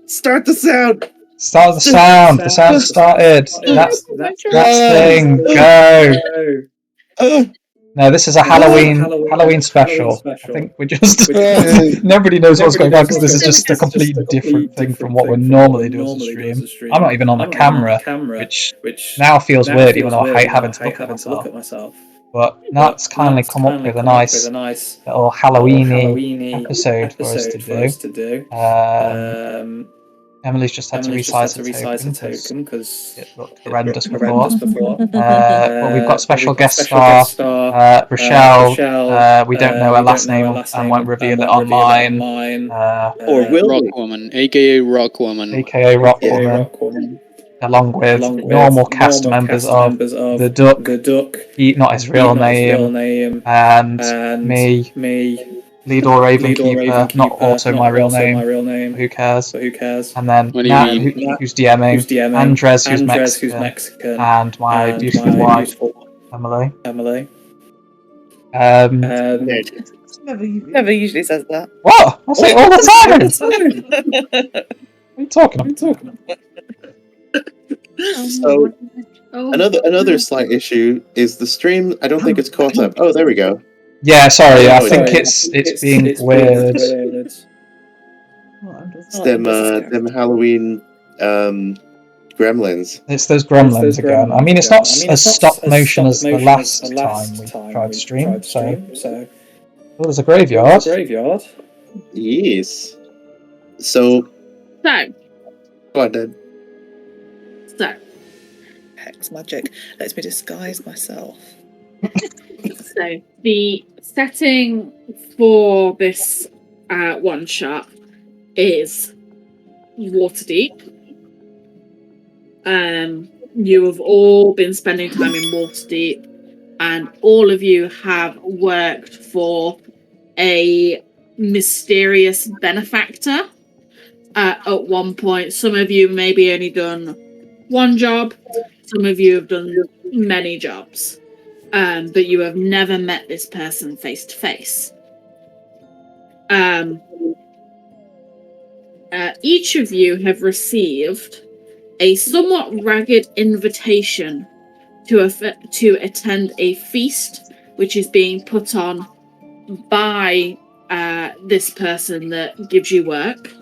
Start the sound. Start the sound. The sound started. That's thing. Go. No, this is a Halloween special. I think we just nobody knows what's going on because this is just a completely different thing from what we normally do as a stream. I'm not even on the camera, which now feels weird, even though I hate having to look at myself. But Nat's kindly come up with a nice little Halloweeny episode for us to do. Emily's just had to resize the token because it looked horrendous before. But we've got special guest star Rochelle. We don't know her last name and won't reveal it online. Or will Rock Woman, aka Rock Woman. AKA Rock Woman. Along with normal cast members of the Duck, not his real name, and me, Lead or Ravenkeeper, not also my real name. Who cares? And then Nat, who's DMing, Andres, who's Mexican, and my beautiful wife, Emily. Never usually says that. What? I say it all the time. What are you talking about? So another slight issue is the stream. I don't think it's caught up. Oh, there we go. Yeah, sorry. I think it's being weird. It's them Halloween gremlins. It's those gremlins again. I mean, it's not as stop motion as the last time we tried to stream. So, oh, there's a graveyard. Yes. So. Go on then. So, hex magic lets me disguise myself. So the setting for this one shot is Waterdeep. You have all been spending time in Waterdeep, and all of you have worked for a mysterious benefactor at one point. Some of you maybe only done one job, some of you have done many jobs, but you have never met this person face to face. Each of you have received a somewhat ragged invitation to attend a feast which is being put on by this person that gives you work.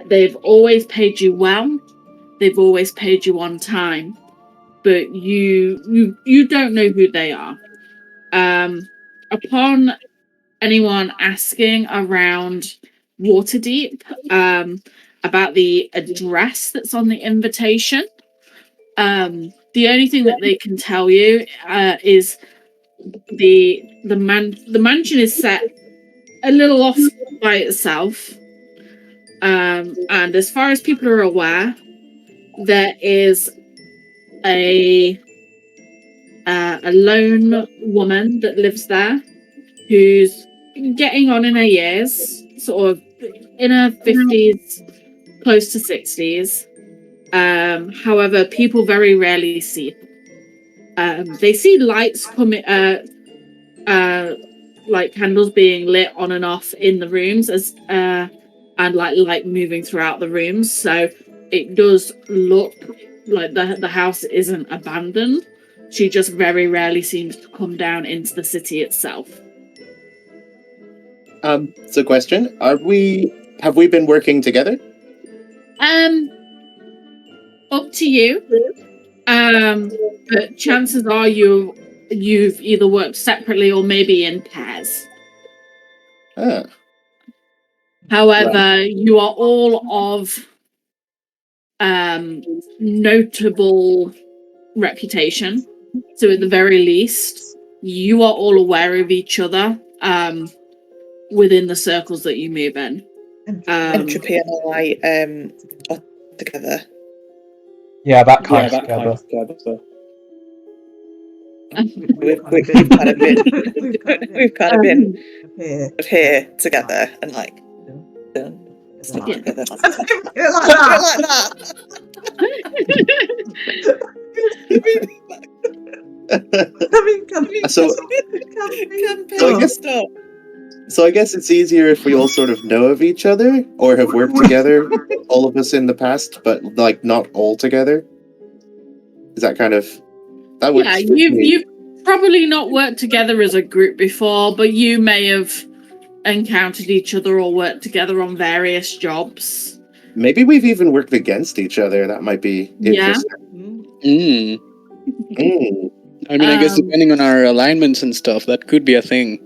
They've always paid you well. They've always paid you on time, but you don't know who they are. Upon anyone asking around Waterdeep about the address that's on the invitation, the only thing that they can tell you is the mansion is set a little off by itself. And as far as people are aware, there is a lone woman that lives there who's getting on in her years, sort of in her 50s, close to 60s. However, people very rarely see her. They see lights coming, like candles being lit on and off in the rooms as and like light moving throughout the rooms, so it does look like the house isn't abandoned. She just very rarely seems to come down into the city itself. So question, have we been working together? Up to you. But chances are you've either worked separately or maybe in pairs. However, you are all of notable reputation. So at the very least, you are all aware of each other within the circles that you move in. Entropy and I are together. Yeah, that kind of together. We've kind of been here together and like stuck together. Like that. So I guess So I guess it's easier if we all sort of know of each other or have worked together, all of us in the past, but like not all together. Is that kind of that works? Yeah, for me. you've probably not worked together as a group before, but you may have encountered each other or worked together on various jobs. Maybe we've even worked against each other. That might be interesting. Mm. Mm. I mean, I guess depending on our alignments and stuff, that could be a thing.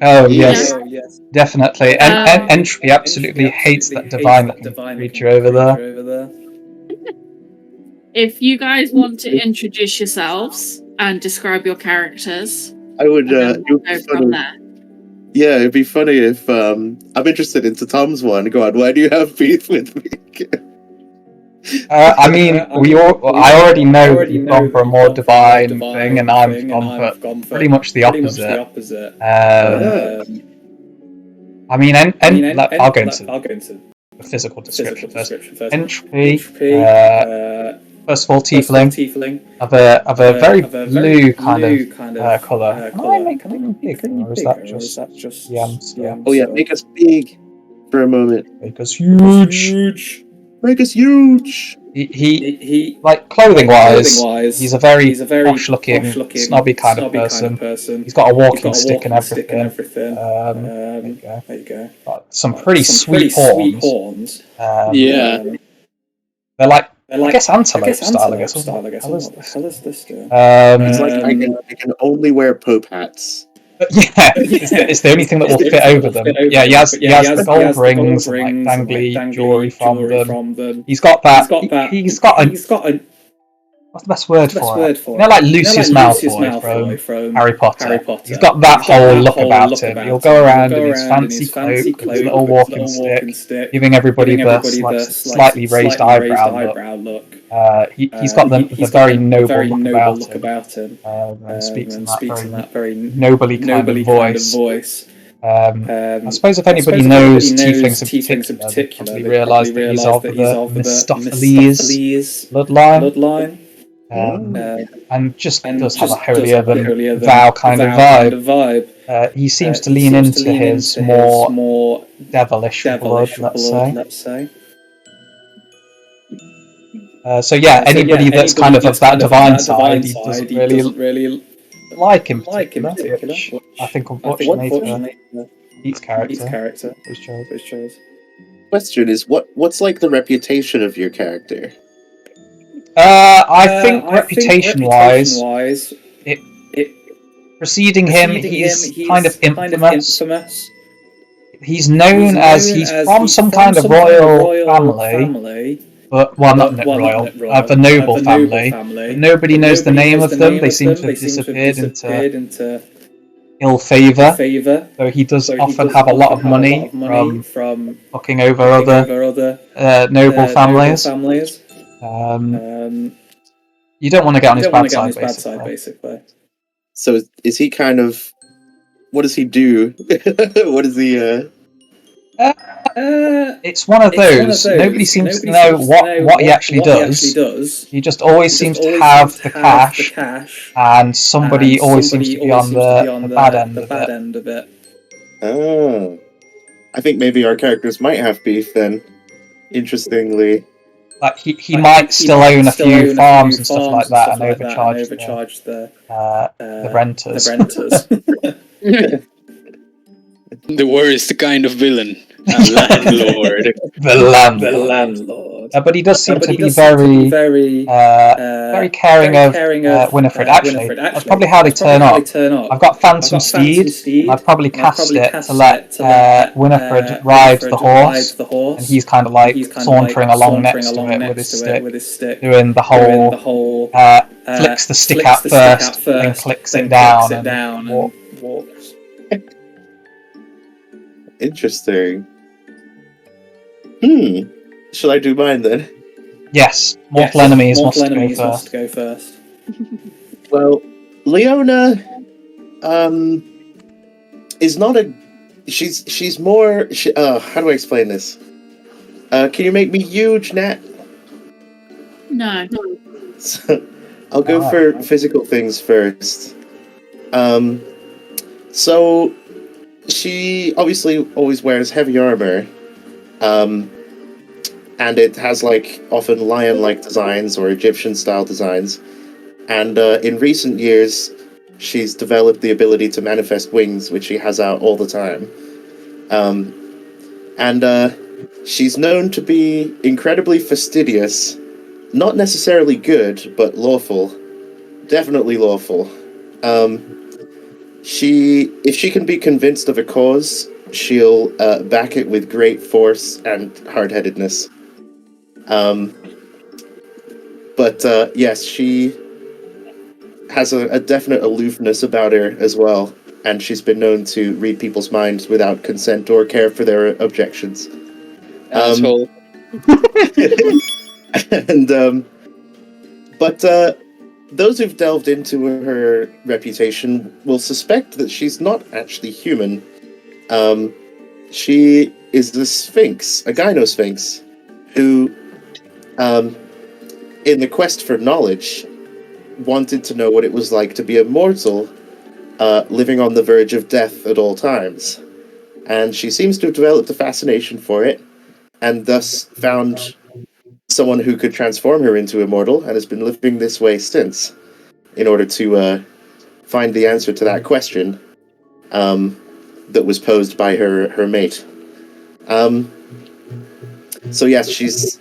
Oh Yeah. yes, definitely. And Entropy absolutely hates that divine-looking creature over there. If you guys want to introduce yourselves and describe your characters, I would. and then It we'll would be go from funny. there. Yeah, it'd be funny if I'm interested into Tom's one. Go on. Why do you have beef with me? I mean, I already know that you've gone for a more divine thing, and I've gone for pretty much the opposite. I mean, I'll go into the physical description first. Entropy, first of all, tiefling of a very blue kind of colour. Can I make them bigger, or is that just stuff? Oh yeah, make us big for a moment. Make us huge. Make us huge. He like clothing-wise, he's a very posh-looking, snobby kind of person. He's got a walking stick and everything. There you go. Got some pretty sweet horns. Yeah. They're like, I guess antelope style. I guess. What the hell is this? It's like I can only wear Pope hats. Yeah, it's the only thing that will fit over them. Yeah, he has the gold rings and like dangly jewelry from them. He's got that. He's got a. What's the best word for it? You know, like Lucius Malfoy from Harry Potter. He's got that whole look about him. He'll go around in his fancy cloak with his little walking stick, giving everybody the slightly raised eyebrow look. He's got the very noble look about him, and speaks in that very nobly kind of voice. I suppose if anybody knows tieflings in particular, they probably realise that he's of the Mephistopheles bloodline. And just does have a holier than thou kind of vibe. He seems to lean into his more devilish blood, let's say. So anybody that's kind of that divine side, he doesn't really like in particular, which I think unfortunately for Pete's character was chose. Question is, what's like the reputation of your character? I think reputation-wise, preceding him, he's kind of infamous. He's known as he's from some kind of royal family, but not royal, of a noble family. But nobody knows the name of them. They seem to have disappeared into ill favour. So he does often have a lot of money from looking over other noble families. You don't want to get on his bad side, basically. So is he kind of? What does he do? What is he? It's one of those. Nobody seems to know what he actually does. He just always seems to have the cash, and somebody always seems to be on the bad end of it. Oh, I think maybe our characters might have beef then. Interestingly. Like he might still own a few farms and stuff like that, and overcharge the renters. The worst kind of villain, a landlord. The landlord. But he does seem to be very caring of Winifred. Actually, that's probably how they turn up. I've got Phantom Steed, and I've probably cast it to let Winifred ride the horse, and he's kind of like sauntering along next to it with his stick, doing the whole flicks the stick out first, then clicks it down, and walks. Interesting. Shall I do mine then? Yes, mortal enemies must go first. Well, Leona, is not a. She's more. How do I explain this? Can you make me huge, Nat? No. So, I'll go for physical things first. So she obviously always wears heavy armor, and it has like often lion-like designs or Egyptian-style designs. And in recent years, she's developed the ability to manifest wings, which she has out all the time. And she's known to be incredibly fastidious, not necessarily good, but lawful. Definitely lawful. If she can be convinced of a cause, she'll back it with great force and hard-headedness. But yes, she has a definite aloofness about her as well, and she's been known to read people's minds without consent or care for their objections. Asshole. And but those who've delved into her reputation will suspect that she's not actually human. She is the Sphinx, a gynosphinx, who, in the quest for knowledge, wanted to know what it was like to be immortal, living on the verge of death at all times. And she seems to have developed a fascination for it, and thus found someone who could transform her into immortal, and has been living this way since, in order to find the answer to that question that was posed by her mate. So yes, she's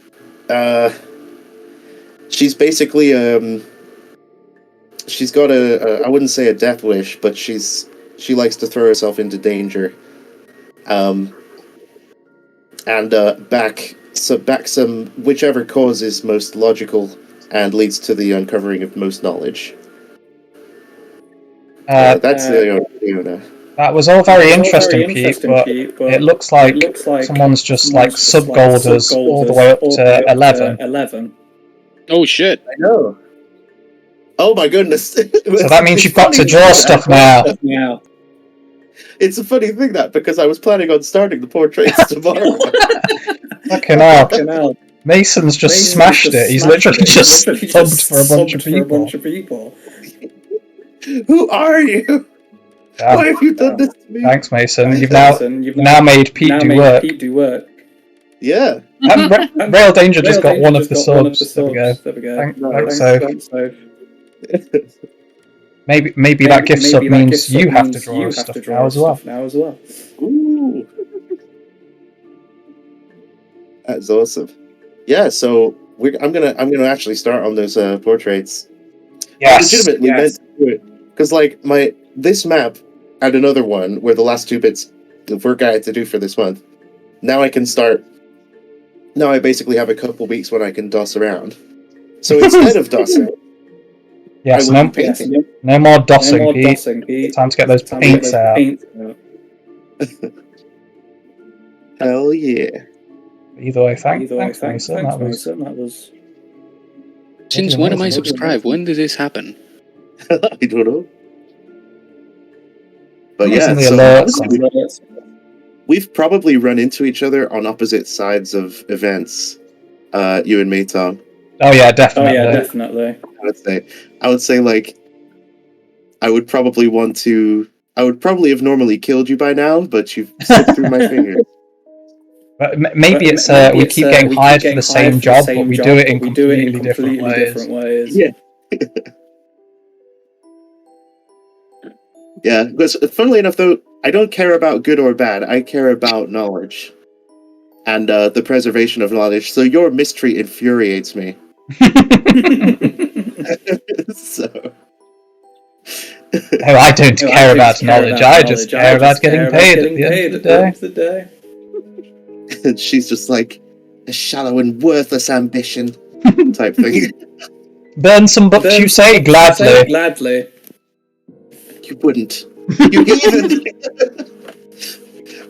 basically she's got I wouldn't say a death wish, but she likes to throw herself into danger, and back some whichever cause is most logical and leads to the uncovering of most knowledge. That's Leona. That was all very interesting, Pete, but it looks like someone's just like sub-goaled us all the way up to 11. Oh shit! I know. Oh my goodness! So that means you've got to draw stuff now. It's a funny thing that, because I was planning on starting the portraits tomorrow. Fucking hell. Mason's just smashed it. He's literally just subbed for a bunch of people. Who are you? Damn. Why have you done this to me? Thanks, Mason. You've now made Pete do work. Yeah. And Rail Danger just got one of the subs. There we go. Thanks, so. Maybe that gift sub means you have to draw stuff now as well. Ooh. That's awesome. Yeah, so I'm gonna actually start on those portraits. Yes. Legitimately meant to do it, because like this map and another one were the last two bits of work I had to do for this month. Now I can start. Now I basically have a couple weeks when I can doss around. So instead of dossing, yes, I will be painting. No more dossing, Pete. Time to get those paints out. Hell yeah. Either way, thanks Mason. That was... Since when am I subscribed? When did this happen? I don't know. But yeah, so we've probably run into each other on opposite sides of events, you and me, Tom. Oh yeah, definitely. I would say like I would probably have normally killed you by now, but you've slipped through my fingers. But maybe it's we keep getting hired for the same job, but we do it in completely different ways. Yeah. Yeah, because funnily enough, though, I don't care about good or bad. I care about knowledge and the preservation of knowledge. So your mystery infuriates me. So. No, I don't care about knowledge. I just care about getting paid at the end of the day. And she's just like a shallow and worthless ambition type thing. Burn some books, you say gladly. You wouldn't. You heathen.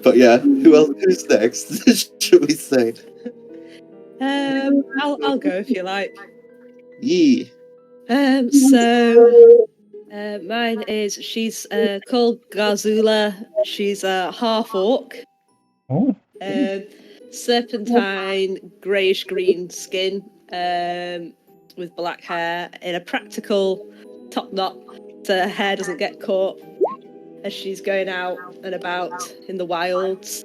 But yeah, who's next? Should we say? I'll go if you like. Yeah. So mine is she's called Garzula. She's a half orc. Oh. Serpentine, greyish green skin, with black hair in a practical top knot so her hair doesn't get caught. as she's going out and about in the wilds.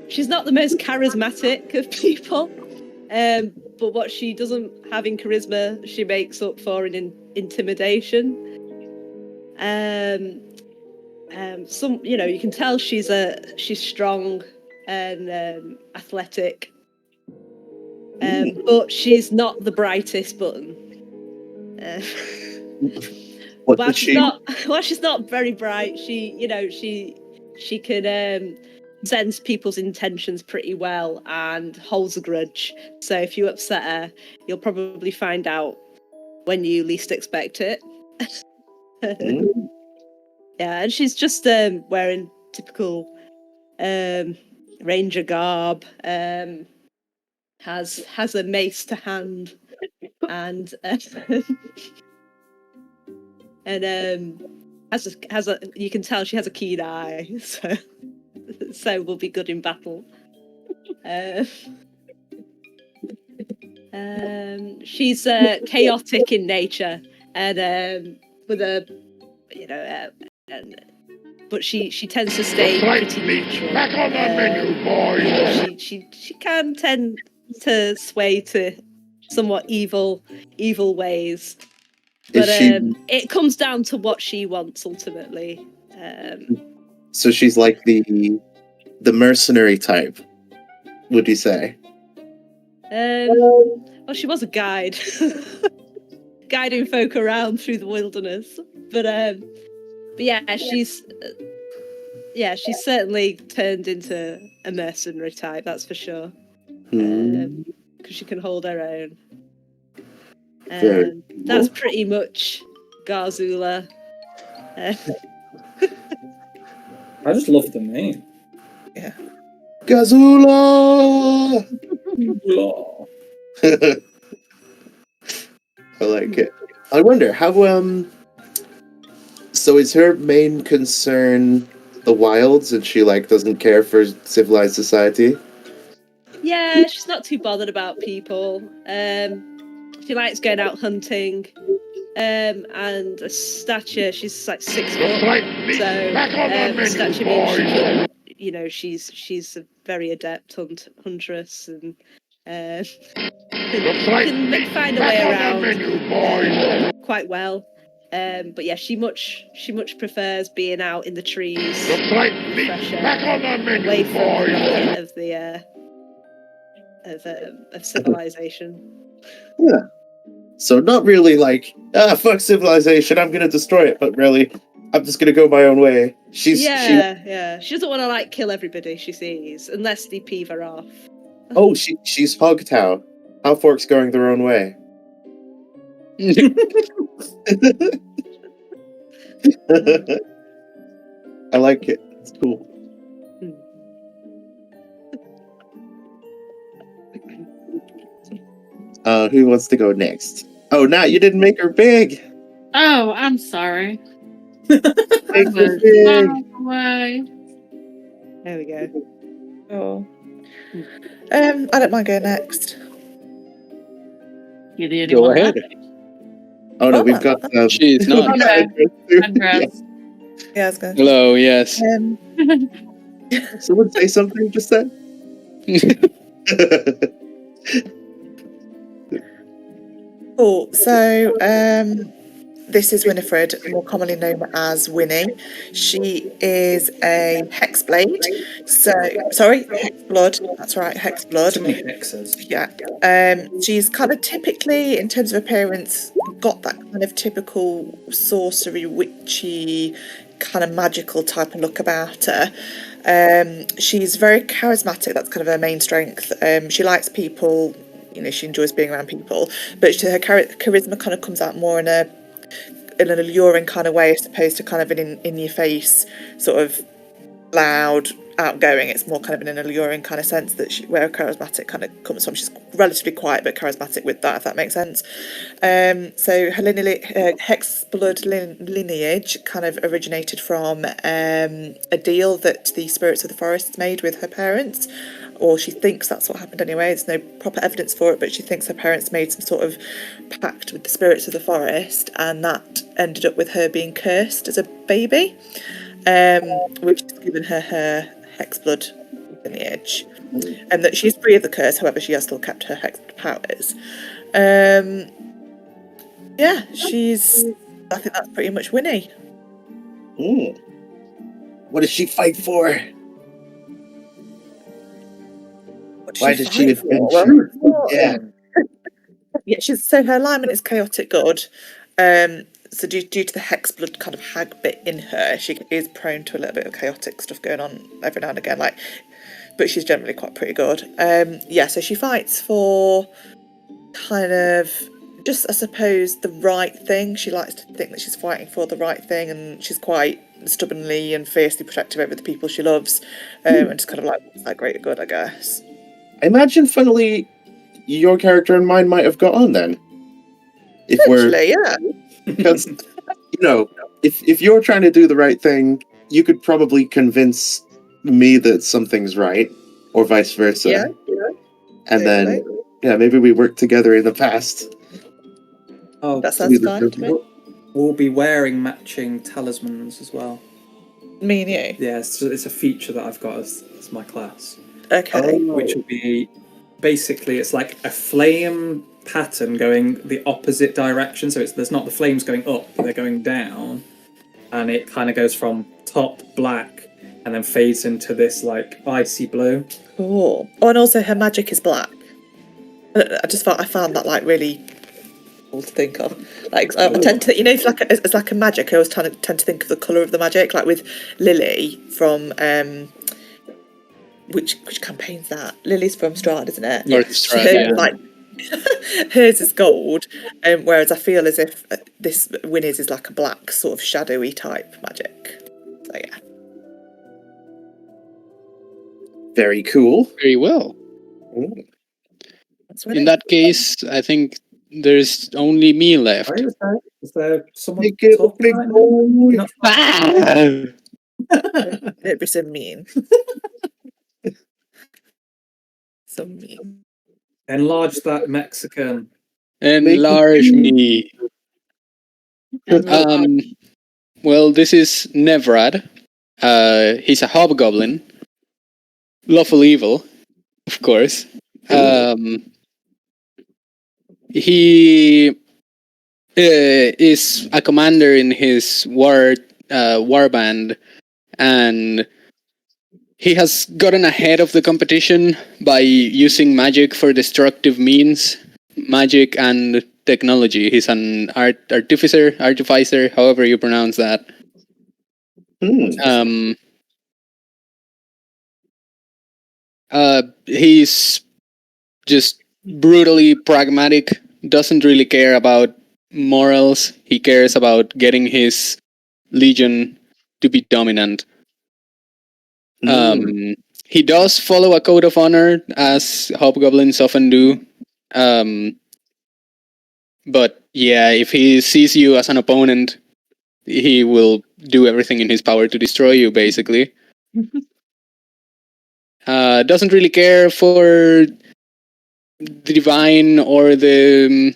She's not the most charismatic of people, but what she doesn't have in charisma, she makes up for in intimidation. You can tell she's strong and athletic, but she's not the brightest button. While she's not very bright, she can sense people's intentions pretty well and holds a grudge. So if you upset her, you'll probably find out when you least expect it. Yeah, and she's just wearing typical ranger garb. Has a mace to hand, and has a. You can tell she has a keen eye, so will be good in battle. She's chaotic in nature, and with a but she tends to stay pretty neutral. Back on the menu, boys. She can tend to sway to somewhat evil ways, but it comes down to what she wants ultimately. So she's like the mercenary type, would you say? Well, she was a guide, guiding folk around through the wilderness, but yeah, she's certainly turned into a mercenary type, that's for sure. Because she can hold her own. That's pretty much Garzula. I just love the name. Yeah. Gazula! I like it. I wonder how so is her main concern the wilds, and she doesn't care for civilized society? Yeah, she's not too bothered about people. She likes going out hunting. And a stature, she's like 6 foot. So stature means she's a very adept huntress and can find a way around quite well. But yeah, she much prefers being out in the trees, fresh air, away from the racket of civilization. Yeah. So not really fuck civilization, I'm gonna destroy it, but really, I'm just gonna go my own way. She doesn't want to kill everybody she sees unless they peeve her off. Oh, she's Hogtow. How forks going their own way. I like it. It's cool. Who wants to go next? Oh, Nat, you didn't make her big. Oh, I'm sorry. Make her big. There we go. Oh. I don't mind going next. You're the only Go one ahead. left. Oh no, we've got. She's not. Andres. Yeah, I was going. Hello. Yes. Someone say something just then. Cool. So, this is Winifred, more commonly known as Winnie. She is a hexblade. Hexblood. That's right, hexblood. Too many hexes. Yeah. She's kind of typically, in terms of appearance, got that kind of typical sorcery, witchy, kind of magical type of look about her. She's very charismatic. That's kind of her main strength. She likes people. She enjoys being around people, but her charisma kind of comes out more in an alluring kind of way, as opposed to kind of an in your face, sort of loud, outgoing. It's more kind of in an alluring kind of sense that where charismatic kind of comes from. She's relatively quiet but charismatic with that, if that makes sense. So her hex blood lineage kind of originated from a deal that the spirits of the forest made with her parents, or she thinks that's what happened anyway. There's no proper evidence for it, but she thinks her parents made some sort of pact with the spirits of the forest, and that ended up with her being cursed as a baby, which has given her hex blood lineage, and that she's free of the curse. However, she has still kept her hex powers. Yeah, I think that's pretty much Winnie. What does she fight for? Why does she adventure? Yeah. Yeah, so her alignment is chaotic good. So due to the hex blood kind of hag bit in her, she is prone to a little bit of chaotic stuff going on every now and again. But she's generally quite pretty good. So she fights for kind of just, I suppose, the right thing. She likes to think that she's fighting for the right thing, and she's quite stubbornly and fiercely protective over the people she loves, and just kind of like, what's that greater good, I guess. I imagine, funnily, your character and mine might have got on then. Yeah. Because, if you're trying to do the right thing, you could probably convince me that something's right, or vice versa. Yeah. And then, maybe we work together in the past. Oh, that sounds fine to me. We'll be wearing matching talismans as well. Me and you? Yeah, it's a feature that I've got as my class. Okay. Which will be, basically, it's like a flame pattern going the opposite direction. So there's not the flames going up, but they're going down. And it kind of goes from top black and then fades into this like icy blue. Cool. Oh, and also her magic is black. I found that like really cool to think of. Like I tend to, it's like a magic. I always tend to think of the colour of the magic, like with Lily from which campaign's that? Lily's from Strahd, isn't it? North Strahd, Like hers is gold, whereas I feel as if this Winnie's is like a black sort of shadowy type magic. So yeah. Very cool. Very well. In that case, I think there's only me left. Is there someone Big talking boy. It'd be so mean. So mean. Enlarge that Mexican. Enlarge me. Well, this is Nevrad. He's a hobgoblin. Lawful evil, of course. He is a commander in his war band, and he has gotten ahead of the competition by using magic for destructive means, magic and technology. He's an artificer, however you pronounce that. He's just brutally pragmatic, doesn't really care about morals. He cares about getting his legion to be dominant. He does follow a code of honor, as hobgoblins often do. But yeah, if he sees you as an opponent, he will do everything in his power to destroy you, basically. Doesn't really care for the divine or the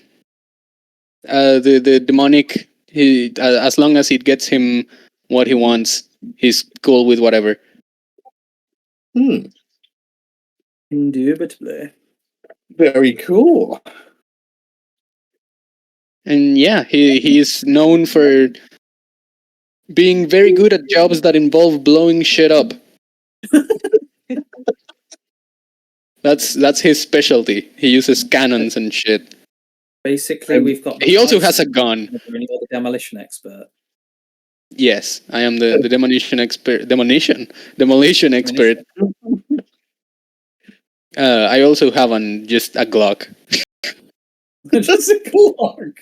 demonic. He, as long as it gets him what he wants, he's cool with whatever. Indubitably. Very cool. And yeah, he is known for being very good at jobs that involve blowing shit up. That's his specialty. He uses cannons and shit. Basically, we've got. He also has a gun. The demolition expert. Yes, I am the demolition expert. Demolition expert. I also have just a Glock. Just a Glock.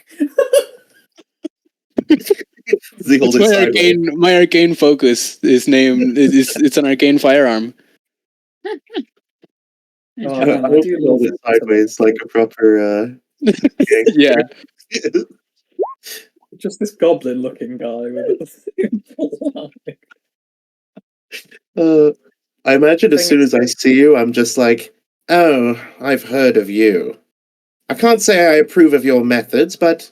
They hold it sideways. My arcane focus is named. It's an arcane firearm. Oh, I hope you hold it sideways like a proper Yeah. Just this goblin-looking guy with a. I imagine as soon as I see you, I'm just like, oh, I've heard of you. I can't say I approve of your methods, but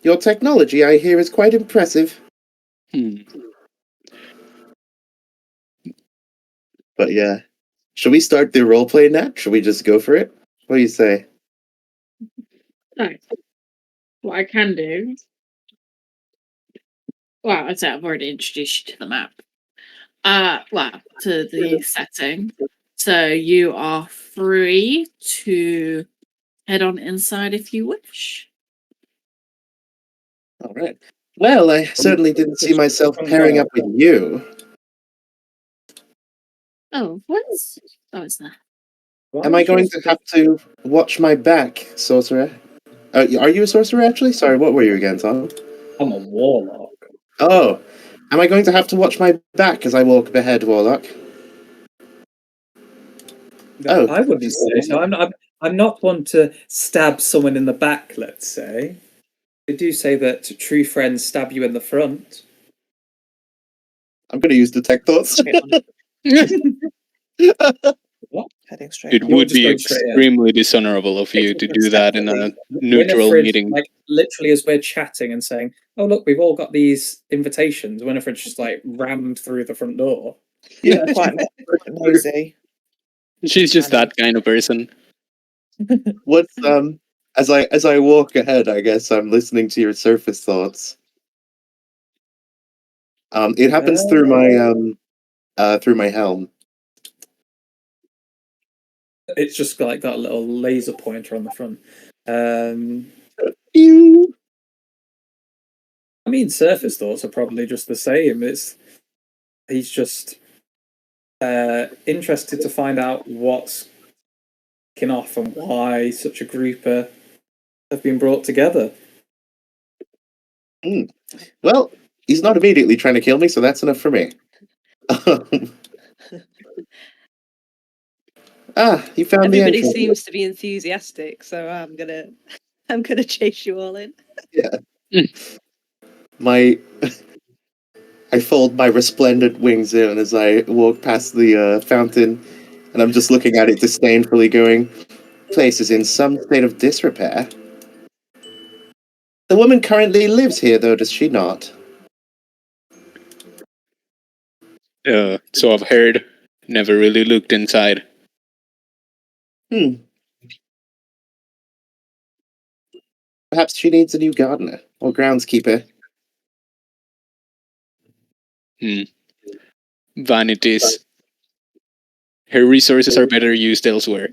your technology, I hear, is quite impressive. But yeah. Should we start the roleplay now? Should we just go for it? What do you say? So, what I can do. Well, I'd say I've already introduced you to the map. Well, to the setting. So you are free to head on inside if you wish. All right. Well, I certainly didn't see myself pairing up with you. Oh, what's... Oh, it's there. Am I going to have to watch my back, sorcerer? Are you a sorcerer, actually? Sorry, what were you again, Tom? I'm a warlock. Oh, am I going to have to watch my back as I walk ahead, warlock? No, I wouldn't say so. I'm not one to stab someone in the back, let's say. They do say that true friends stab you in the front. I'm going to use detect thoughts. What? Heading straight. It would be extremely dishonorable of you to do that in a neutral Winifred, meeting. like literally as we're chatting and saying, "Oh look, we've all got these invitations." Winifred's just like rammed through the front door. Yeah, quite nosy. She's just that kind of person. What's as I walk ahead, I guess I'm listening to your surface thoughts. It happens through my helm. It's just like that little laser pointer on the front. I mean, surface thoughts are probably just the same. He's just interested to find out what's kicking off and why such a group have been brought together. Well, he's not immediately trying to kill me, so that's enough for me. You found Everybody the entrance. seems to be enthusiastic, so I'm gonna chase you all in. Yeah. I fold my resplendent wings in as I walk past the fountain, and I'm just looking at it disdainfully, going, "Place is in some state of disrepair." The woman currently lives here, though, does she not? So I've heard. Never really looked inside. Perhaps she needs a new gardener or groundskeeper. Vanities. Her resources are better used elsewhere.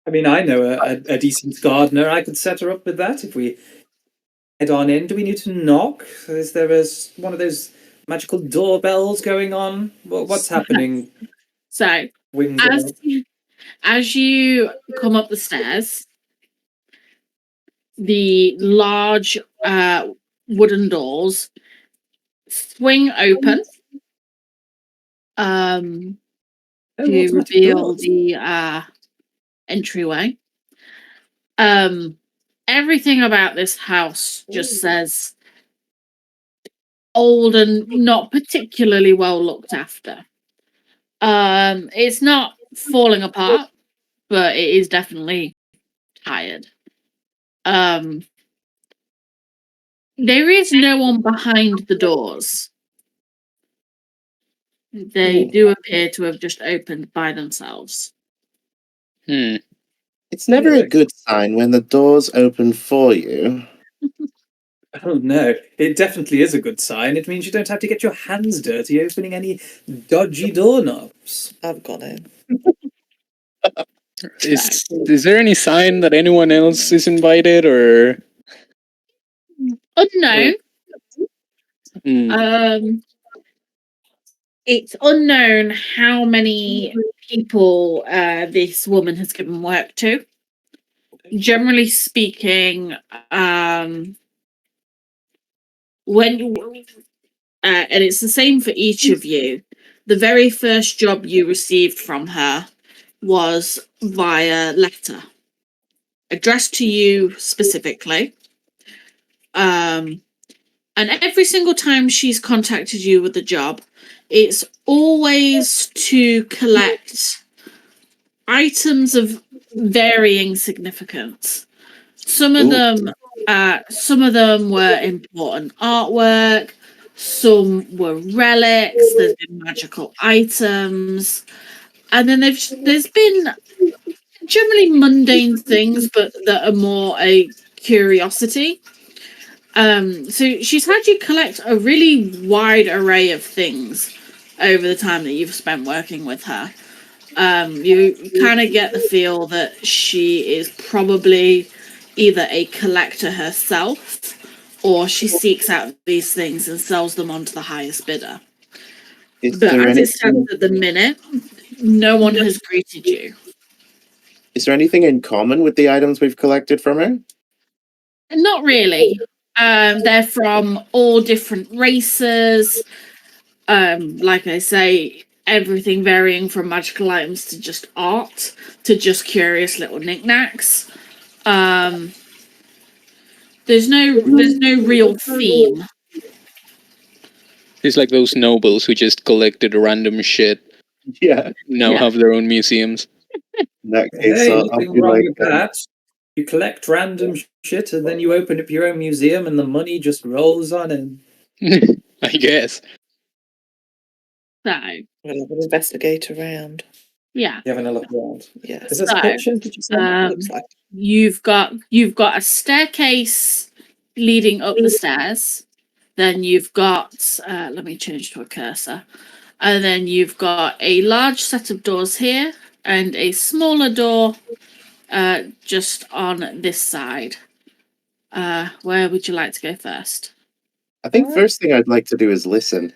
I mean, I know a decent gardener. I could set her up with that if we head on in. Do we need to knock? Is there one of those magical doorbells going on? What's happening? So, as you come up the stairs, the large wooden doors swing open to reveal the entryway. Everything about this house just says old and not particularly well looked after. It's not falling apart, but it is definitely tired. There is no one behind the doors. They do appear to have just opened by themselves. It's never a good sign when the doors open for you. Oh no, it definitely is a good sign. It means you don't have to get your hands dirty opening any dodgy doorknobs. I've got it. Is there any sign that anyone else is invited or unknown? It's unknown how many people this woman has given work to. Generally speaking, and it's the same for each of you. The very first job you received from her was via letter, addressed to you specifically. And every single time she's contacted you with a job, it's always to collect items of varying significance. Some of them were important artwork. Some were relics. There's been magical items, and then there's been generally mundane things, but that are more a curiosity. So she's had you collect a really wide array of things over the time that you've spent working with her. You kind of get the feel that she is probably either a collector herself, or she seeks out these things and sells them on to the highest bidder. But as it stands at the minute, no one has greeted you. Is there anything in common with the items we've collected from her? Not really. They're from all different races. Like I say, everything varying from magical items to just art to just curious little knickknacks. There's no real theme. It's like those nobles who just collected random shit. Yeah. Now have their own museums. In that case, Hey, I'll nothing be wrong like, with that. You collect random shit and then you open up your own museum and the money just rolls on in. I guess. So We'll have an investigate around. yeah. You having a look around? Yes. Is this a kitchen? Did you say? Looks like. You've got a staircase leading up the stairs. Then you've got let me change to a cursor. And then you've got a large set of doors here and a smaller door just on this side. Where would you like to go first? I think first thing I'd like to do is listen.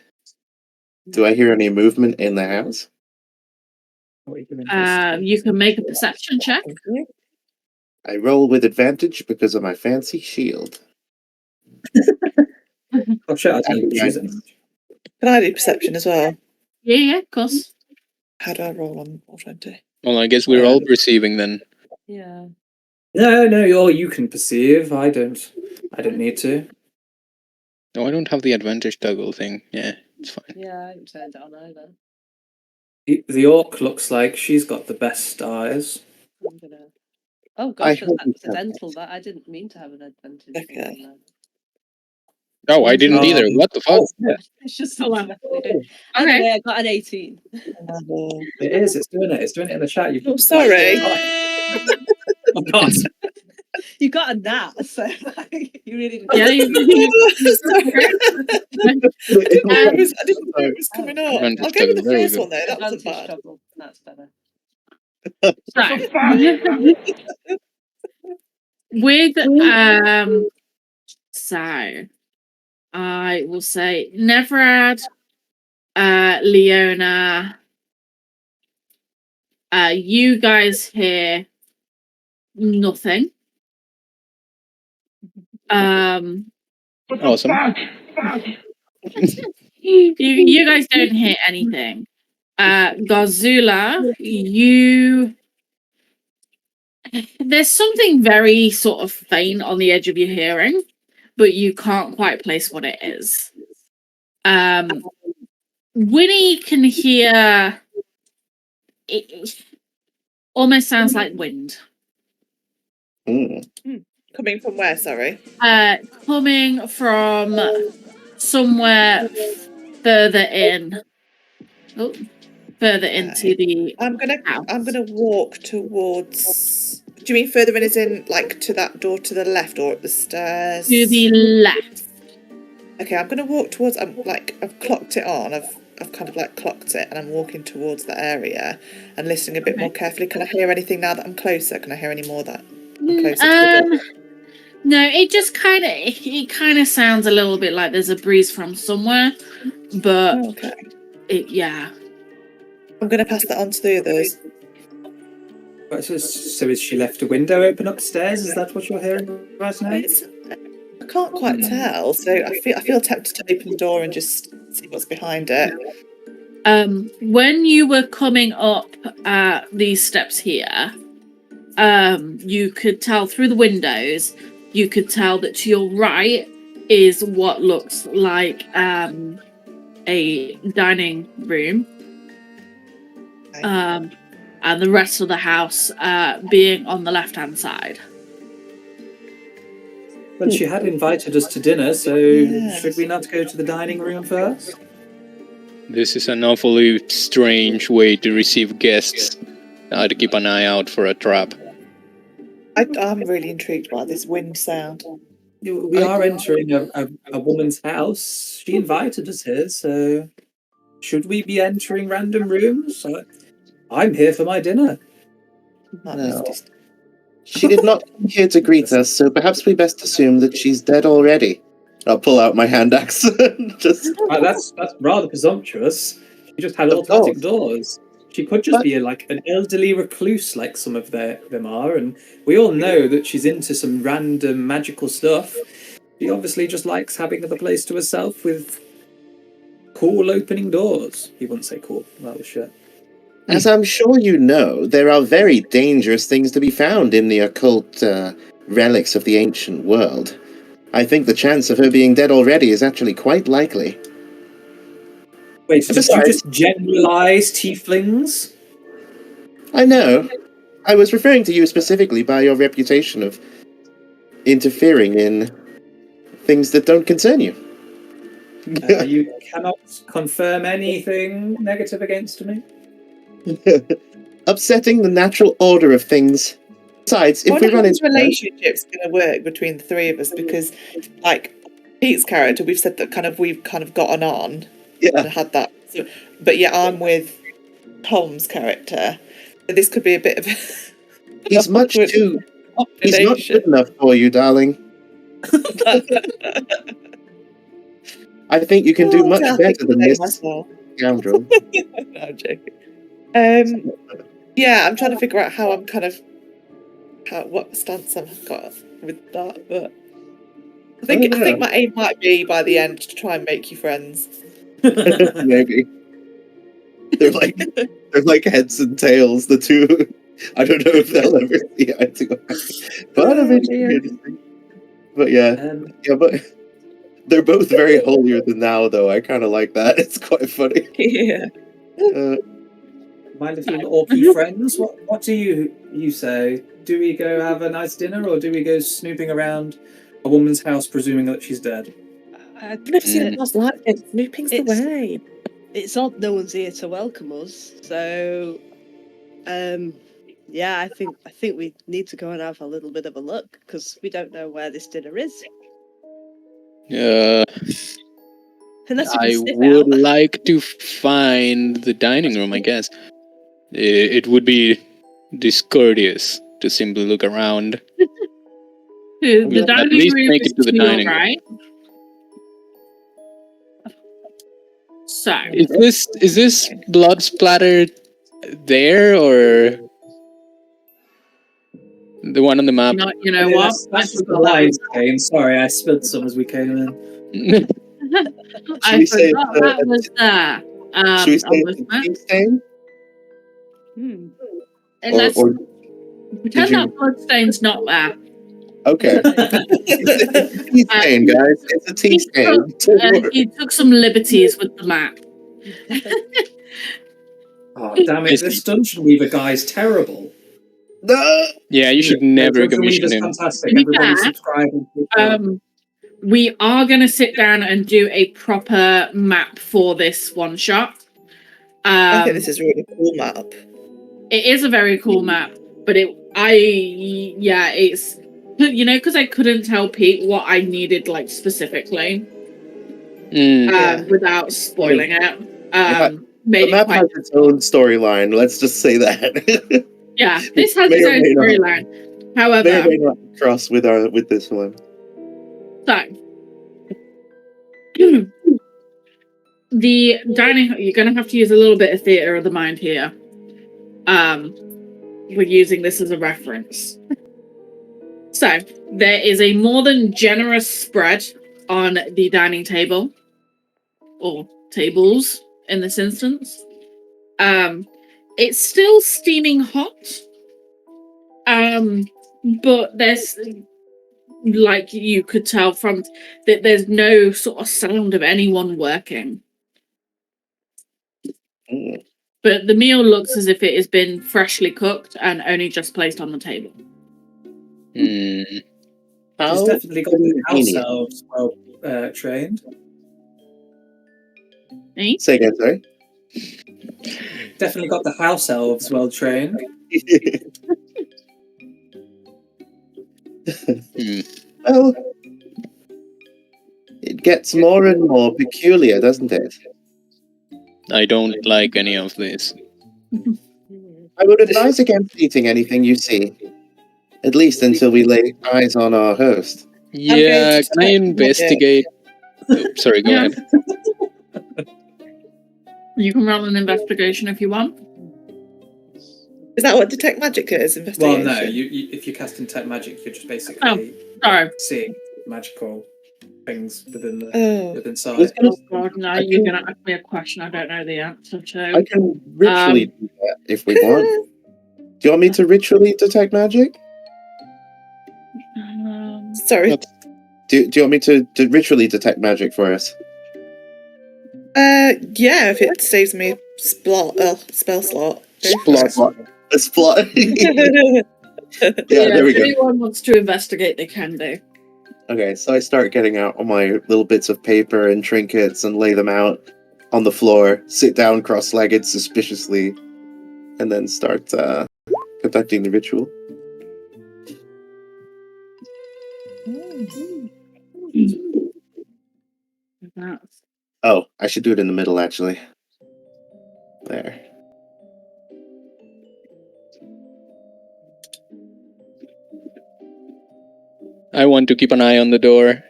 Do I hear any movement in the house? You can make a perception check. I roll with advantage because of my fancy shield. Oh shit, I didn't choose it. Can I do perception as well? Yeah, of course. How do I roll on 20? Well, I guess we're all perceiving then. Yeah. No, you can perceive. I don't need to. No, I don't have the advantage toggle thing. Yeah, it's fine. Yeah, I haven't turned it on either. The orc looks like she's got the best eyes. I'm gonna... Oh gosh, that's accidental. That I didn't mean to have an advantage. Okay. Oh, I didn't either. What the fuck? It's just Okay. Anyway, I got an 18. It is. It's doing it. It's doing it in the chat. Oh, sorry. Oh God. You got a nat, so you really didn't. Yeah, I didn't know it was coming up. I'll go with the first one though. That wasn't bad. That's better. With so I will say Neverad, Leona, you guys hear nothing. Awesome. You guys don't hear anything. Gazula, there's something very sort of faint on the edge of your hearing, but you can't quite place what it is. Winnie can hear it almost sounds like wind. Coming from where, sorry? Coming from somewhere further in. Oh, further into the I'm gonna house. walk towards. Do you mean further in as in like to that door to the left or up the stairs? To the left. Okay, I'm gonna walk towards. I've clocked it on. I've kind of like clocked it, and I'm walking towards that area and listening a bit more carefully. Can I hear anything now that I'm closer? Can I hear any more that I'm closer to the door? No, it just kind of sounds a little bit like there's a breeze from somewhere, but yeah. I'm gonna pass that on to the others. So is she left a window open upstairs? Is that what you're hearing right now? I can't quite tell, so I feel tempted to open the door and just see what's behind it. When you were coming up these steps here, you could tell through the windows, you could tell that to your right is what looks like a dining room. Okay. And the rest of the house being on the left-hand side. Well, she had invited us to dinner, so should we not go to the dining room first? This is an awfully strange way to receive guests. I'd keep an eye out for a trap. I'm really intrigued by this wind sound. We are entering a woman's house. She invited us here, so should we be entering random rooms? I'm here for my dinner. No. She did not come here to greet us, so perhaps we best assume that she's dead already. I'll pull out my hand axe. That's rather presumptuous. She just had automatic doors. She could just be an elderly recluse like some of them are, and we all know that she's into some random magical stuff. She obviously just likes having the place to herself with cool opening doors. He wouldn't say cool, that was shit. As I'm sure you know, there are very dangerous things to be found in the occult relics of the ancient world. I think the chance of her being dead already is actually quite likely. Wait, so did you just generalize tieflings? I know. I was referring to you specifically by your reputation of interfering in things that don't concern you. You cannot confirm anything negative against me? Upsetting the natural order of things. Besides, if we run into relationship's going to work between the three of us, because, like, Pete's character, we've said that we've gotten on, and had that. So, but yeah, I'm with Tom's character. So this could be a bit of. He's much too. He's not good enough for you, darling. I think you can do much better than this scoundrel. No, I'm joking. Yeah, I'm trying to figure out how I'm what stance I've got with that, but I think my aim might be by the end to try and make you friends. Maybe. They're like heads and tails, the two. I don't know if they'll ever see eye to eye. But interesting. But but they're both very holier than thou, though. I kind of like that. It's quite funny. Yeah. My little orky friends, what do you say? Do we go have a nice dinner, or do we go snooping around a woman's house, presuming that she's dead? I've never seen a house like it. Snooping's the way. It's odd no one's here to welcome us, so yeah, I think we need to go and have a little bit of a look, because we don't know where this dinner is. I would like to find the dining room, I guess. It would be discourteous to simply look around. The dining room is to your right. So is this blood splattered there, or the one on the map? You know what? That's the lines came. Sorry, I spilled some as we came in. I forgot that was there. Should we say it's a tea stain? Let's pretend that bloodstain's not there. Okay. It's a tea stain, guys. It's a tea stain. He took some liberties with the map. Oh, damn it. This Dungeon Weaver guy's terrible. No! Yeah, you should never commission him. Fantastic. Everybody subscribe. We are going to sit down and do a proper map for this one shot. I think this is a really cool map. It is a very cool map, but it's because I couldn't tell Pete what I needed specifically without spoiling it. The map has its own storyline. Let's just say that. Yeah, this has its own storyline. However, may or may not cross with this one. So, the dining, you're going to have to use a little bit of theatre of the mind here. We're using this as a reference. So, there is a more than generous spread on the dining table, or tables in this instance. It's still steaming hot, but there's, like you could tell from that, there's no sort of sound of anyone working. Mm. But the meal looks as if it has been freshly cooked and only just placed on the table. Hmm. She's definitely got the house elves well trained. Eh? Say again, sorry. Definitely got the house elves well trained. Well, it gets more and more peculiar, doesn't it? I don't like any of this. I would advise against eating anything you see, at least until we lay eyes on our host. Yeah, can I investigate? Oh, sorry, go ahead. You can roll an investigation if you want. Is that what detect magic is? Investigation? Well, no. You if you're casting detect magic, you're just basically seeing magical things within sight. Oh god, no! You're gonna ask me a question I don't know the answer to. I can ritually do that if we want. Do you want me to ritually detect magic? Sorry. Do you want me to ritually detect magic for us? Yeah, if it saves me spell slot. A splot. Yeah, there we if go. anyone wants to investigate, they can do. Okay, so I start getting out all my little bits of paper and trinkets and lay them out on the floor, sit down cross-legged suspiciously, and then start conducting the ritual. Oh, I should do it in the middle, actually. There. I want to keep an eye on the door,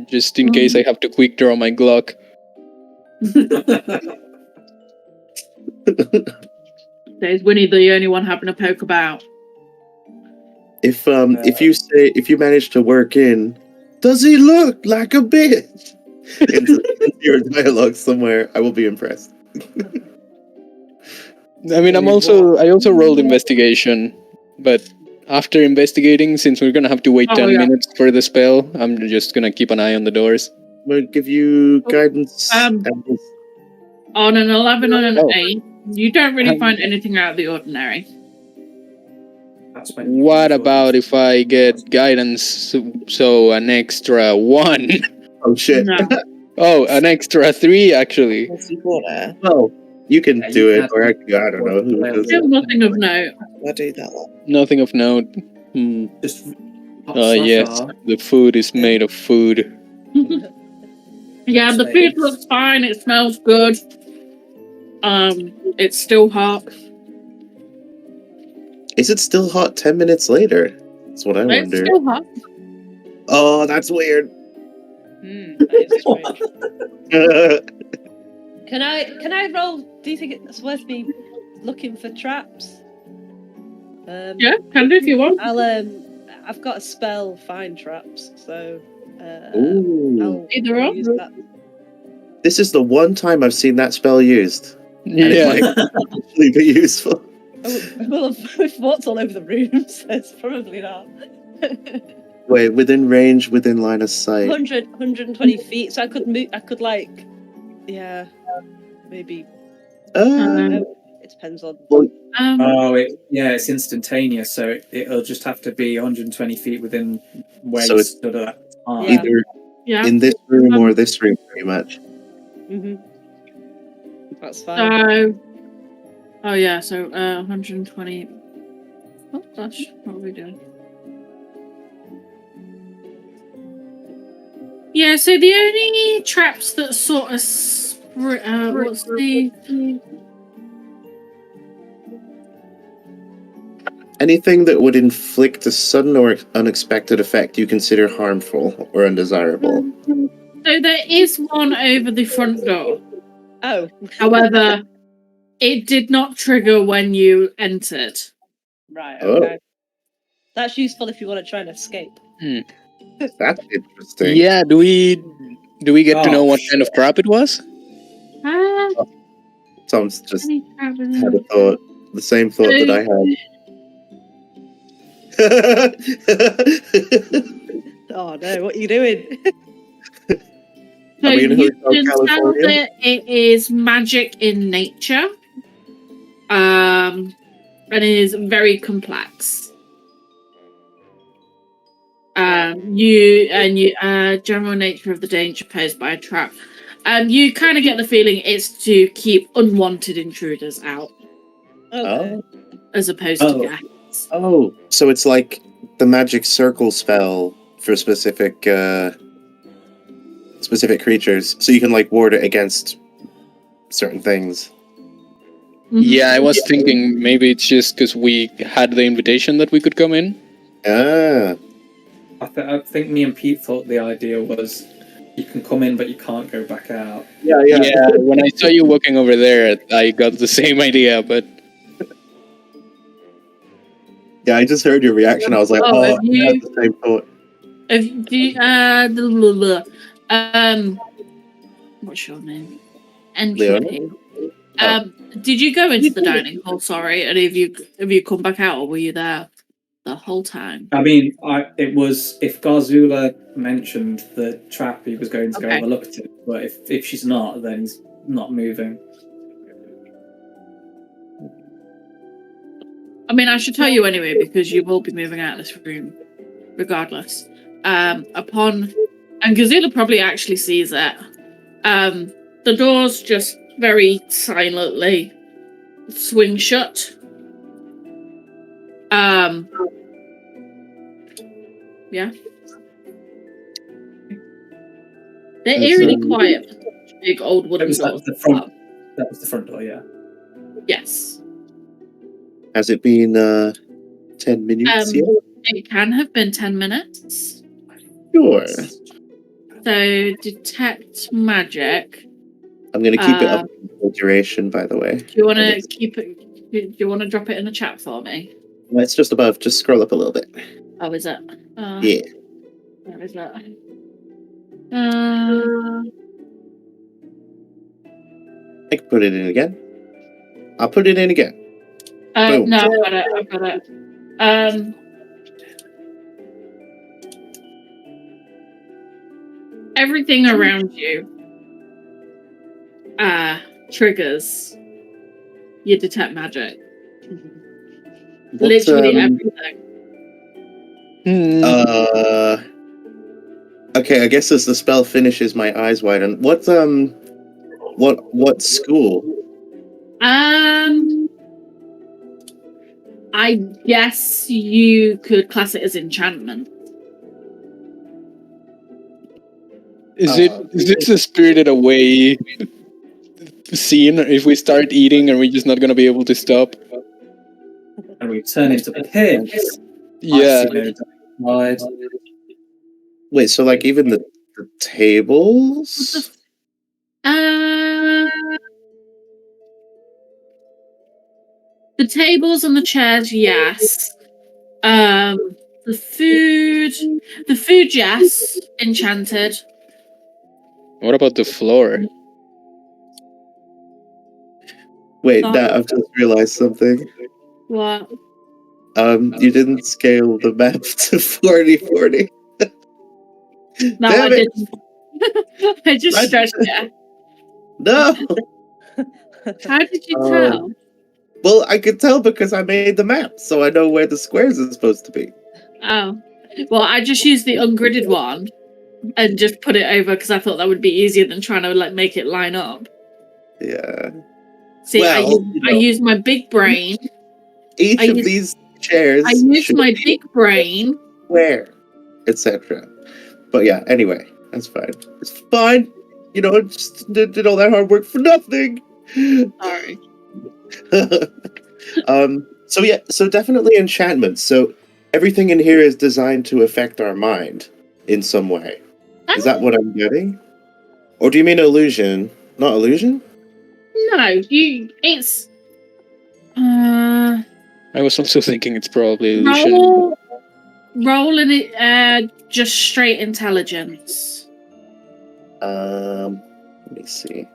just in case I have to quick draw my Glock. Is Winnie the only one having a poke about? If you manage to work in, does he look like a bitch? into your dialogue somewhere, I will be impressed. I mean, I also rolled investigation, but after investigating, since we're gonna have to wait 10 minutes for the spell, I'm just gonna keep an eye on the doors. I'm gonna give you guidance. On an 11 and an 8, you don't really find anything out of the ordinary. What about if I get guidance, so an extra 1? Oh shit. No. Oh, an extra 3, actually. Well, you can do it, or I don't know. Still nothing of note. I'll do that one. Nothing of note. Just yes, the food is made of food. Yeah, the food looks fine. It smells good. It's still hot. Is it still hot 10 minutes later? That's what I wonder. It's still hot. Oh, that's weird. That is strange. Can I roll? Do you think it's worth me looking for traps? Yeah, can do if you want. I've got a spell, find traps, so Ooh. Either or. use that. This is the one time I've seen that spell used. Yeah. And it might actually be useful. Well, we've walked all over the room, so it's probably not. Wait, within range, within line of sight. 120 feet, so I could move. I could maybe. It depends on. It's instantaneous, so it'll just have to be 120 feet within where So you it's stood at that time. either in this room or this room, pretty much. That's fine. So 120. Oh gosh, what are we doing? Yeah, so the only traps that sort of what's the Anything that would inflict a sudden or unexpected effect you consider harmful or undesirable. So there is one over the front door. Oh. However, it did not trigger when you entered. Right, Oh. okay. That's useful if you want to try and escape. That's interesting. Yeah, do we get to know what kind of trap it was? Tom's just Any trap in had there? a thought, the same thought that I had. Oh no, what are you doing? So I mean, you Hotel can tell California? that it is magic in nature. And it is very complex. General nature of the danger posed by a trap. You kind of get the feeling it's to keep unwanted intruders out, Okay. as opposed to guests. Oh, so it's like the magic circle spell for specific creatures, so you can like ward it against certain things. Mm-hmm. Yeah, I was thinking maybe it's just because we had the invitation that we could come in. Ah, I think me and Pete thought the idea was you can come in, but you can't go back out. yeah. Yeah, when I saw you walking over there, I got the same idea, but Yeah, I just heard your reaction. I was like, Oh, I have you- had the same thought. What's your name? Entropy. Oh. Did you go into the dining hall? Sorry, and have you come back out, or were you there the whole time? I mean, it was if Garzula mentioned the trap, he was going to go have a look at it. But if she's not, then he's not moving. I mean, I should tell you anyway because you will be moving out of this room, regardless. And Gazula probably actually sees it. The doors just very silently swing shut. Yeah. They're eerily quiet. Big old wooden doors. That was the front door, yeah. Yes. Has it been 10 minutes yet? It can have been 10 minutes. Sure. So detect magic. I'm going to keep it up for duration, by the way. Do you want to keep it? Do you want to drop it in the chat for me? It's just above. Just scroll up a little bit. Oh, is it? Yeah. Where is that? I can put it in again. I'll put it in again. Boom. No, I've got it. Everything around you triggers your detect magic. Literally everything. Okay, I guess as the spell finishes, my eyes widen. What school? I guess you could class it as enchantment. is this a Spirited Away scene? If we start eating, are we just not going to be able to stop? And we turn into pigs. Yeah. Wait, so like even the tables? The tables and the chairs, yes. The food, yes, enchanted. What about the floor? Wait, I've just realized something. What? You didn't scale the map to 40/40. No, Damn I it. didn't. I just stretched it. No. How did you tell? Well, I could tell because I made the map, so I know where the squares are supposed to be. Oh, well, I just used the ungridded one and just put it over because I thought that would be easier than trying to like make it line up. Yeah. See, Well, I used my big brain. Each of these chairs. I used my big brain. Where, etc. But yeah, anyway, that's fine. It's fine. You know, just did all that hard work for nothing. Sorry. So definitely enchantment. So everything in here is designed to affect our mind in some way. Is that what I'm getting? Or do you mean illusion? Not illusion? No, it's I was also thinking it's probably illusion. roll in just straight intelligence. Let me see.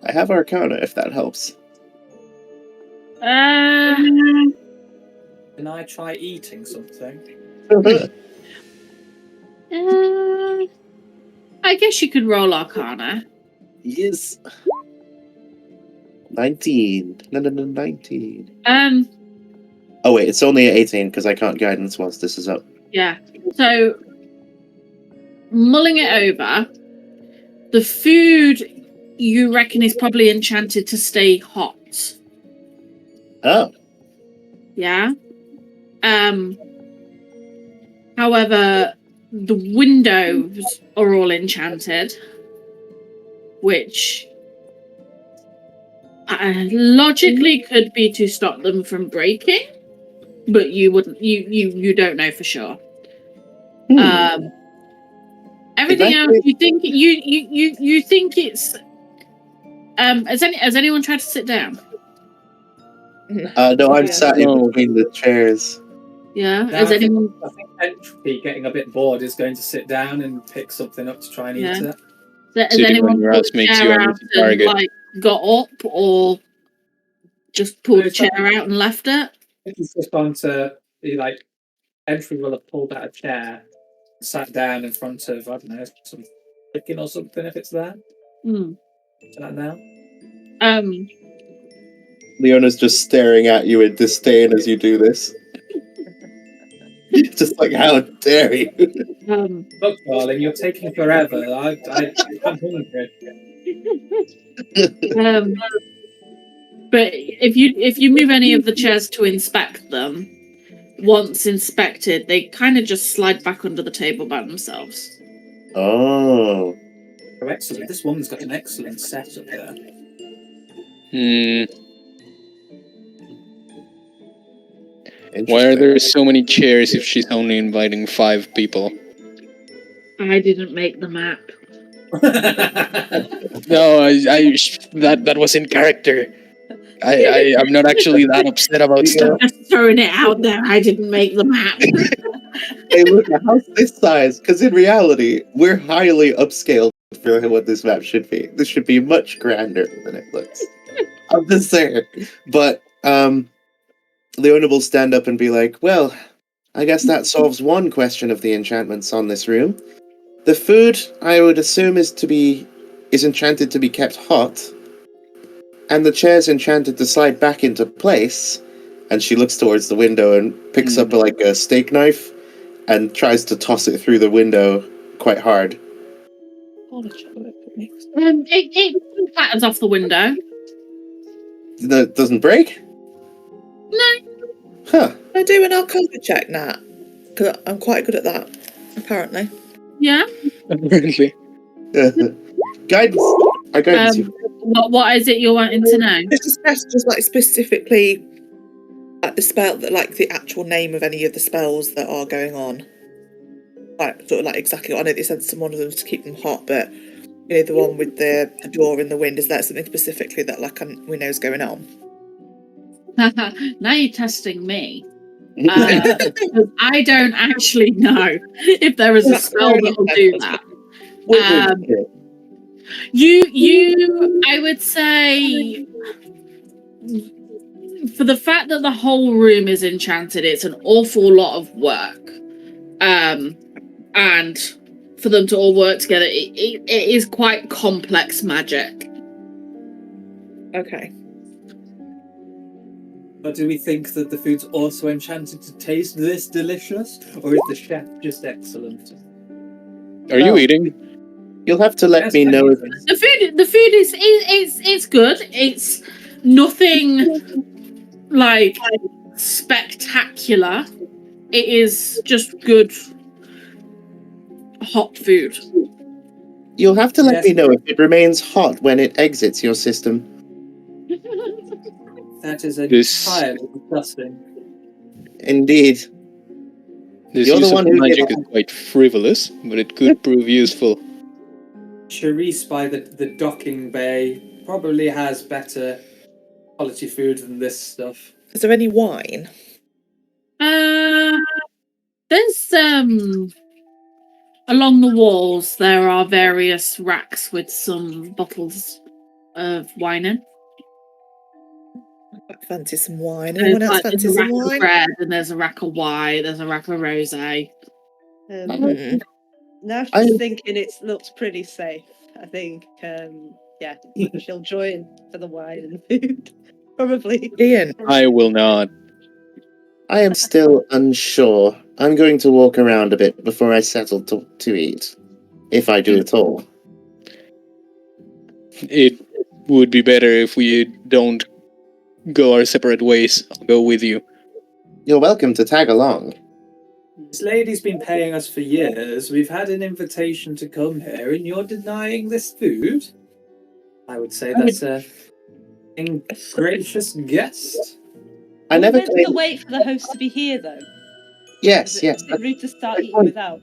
I have Arcana, if that helps. Can I try eating something? I guess you could roll Arcana. Yes. 19. No, 19. Oh wait, it's only 18 because I can't guidance once this is up. Yeah. So, mulling it over, the food you reckon is probably enchanted to stay hot. Oh. Yeah. However, the windows are all enchanted, which logically could be to stop them from breaking, but you wouldn't. You don't know for sure. Everything else, you think you think it's. Has anyone tried to sit down? No, I'm sat in between the chairs. Yeah. No, Has I think anyone? Entropy, getting a bit bored, is going to sit down and pick something up to try and eat it. Has Sitting on anyone your pulled ass a makes chair you an out easy and target. like got up, or just pulled a chair out and left it? It's just gone to be like Entropy will have pulled out a chair, sat down in front of, I don't know, some chicken or something if it's there. That now. Leona's just staring at you in disdain as you do this. Just like, how dare you? Look, darling, you're taking forever. I'm hungry. But if you move any of the chairs to inspect them, once inspected, they kind of just slide back under the table by themselves. Oh. Oh, excellent. This woman's got an excellent setup there. Why are there so many chairs if she's only inviting 5 people? I didn't make the map. No, that was in character. I'm not actually that upset about stuff. I'm just throwing it out there. I didn't make the map. Hey, look, a house this size, because in reality, we're highly upscaled for what this map should be. This should be much grander than it looks. I'm just saying. But, Leona will stand up and be like, well, I guess that solves one question of the enchantments on this room. The food, I would assume, is enchanted to be kept hot, and the chair's enchanted to slide back into place. And she looks towards the window and picks up like a steak knife and tries to toss it through the window quite hard. It clatters off the window. That doesn't break? No. Huh. I do an Arcana check, Nat, because I'm quite good at that, apparently. Yeah. Apparently. Guidance. I guidance you. What is it you're wanting to know? Just like specifically, like the spell, like the actual name of any of the spells that are going on. Like sort of like exactly. I know they said some one of them to keep them hot, but you know the one with the door in the wind. Is that something specifically that like we know is going on? Now you're testing me. I don't actually know if there is a spell that will do that. I would say, for the fact that the whole room is enchanted, it's an awful lot of work. And for them to all work together, it is quite complex magic. Okay. But do we think that the food's also enchanted to taste this delicious, or is the chef just excellent? Are you eating? You'll have to let me know if The food is good. It's nothing like spectacular. It is just good hot food. You'll have to let me know if it remains hot when it exits your system. That is entirely disgusting. Indeed. This You're use the one of who magic gets... is quite frivolous, but it could prove useful. Charisse by the docking bay probably has better quality food than this stuff. Is there any wine? along the walls there are various racks with some bottles of wine in. I fancy some wine. There's, Anyone else like, fancy there's a some rack of wine? red, and there's a rack of white, there's a rack of rosé. Now she's thinking it looks pretty safe. I think, yeah, she'll join for the wine and food. Probably. Ian. I will not. I am still unsure. I'm going to walk around a bit before I settle to eat. If I do at all. It would be better if we don't go our separate ways. I'll go with you. You're welcome to tag along. This lady's been paying us for years. We've had an invitation to come here, and you're denying this food? I would say that's a ingracious guest. I never meant to claimed... wait for the host to be here, though. Yes. Is it rude to start eating without?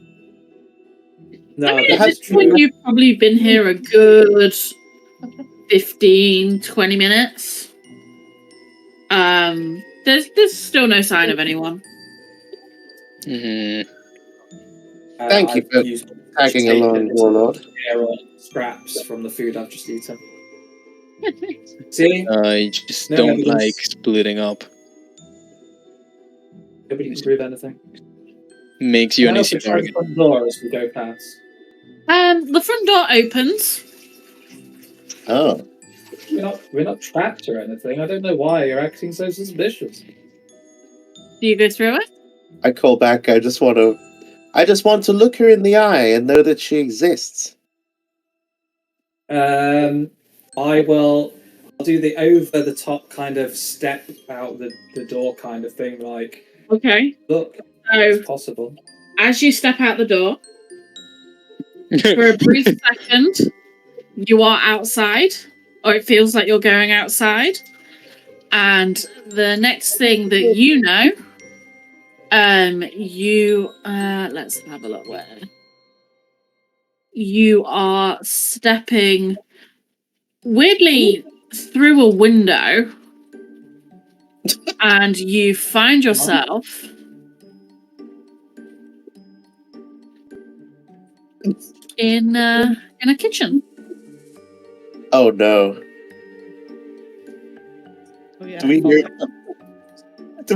No, I mean, at this point, you've probably been here a good 15, 20 minutes. There's still no sign of anyone. Mm-hmm. Thank you for tagging along, Warlord. Scraps from the food I've just eaten. See? I just don't like splitting up. Nobody can prove anything. Makes you an easy try target. the front door as we go past. The front door opens. Oh. We're not trapped or anything. I don't know why you're acting so suspicious. Do you go through it? I call back. I just want to look her in the eye and know that she exists. I'll do the over the top kind of step out the door kind of thing, like, okay. Look, so it's possible. As you step out the door, for a brief second, you are outside, or it feels like you're going outside, and the next thing that you know, let's have a look where you are stepping weirdly through a window, and you find yourself in a kitchen. Oh no! Oh, yeah, Do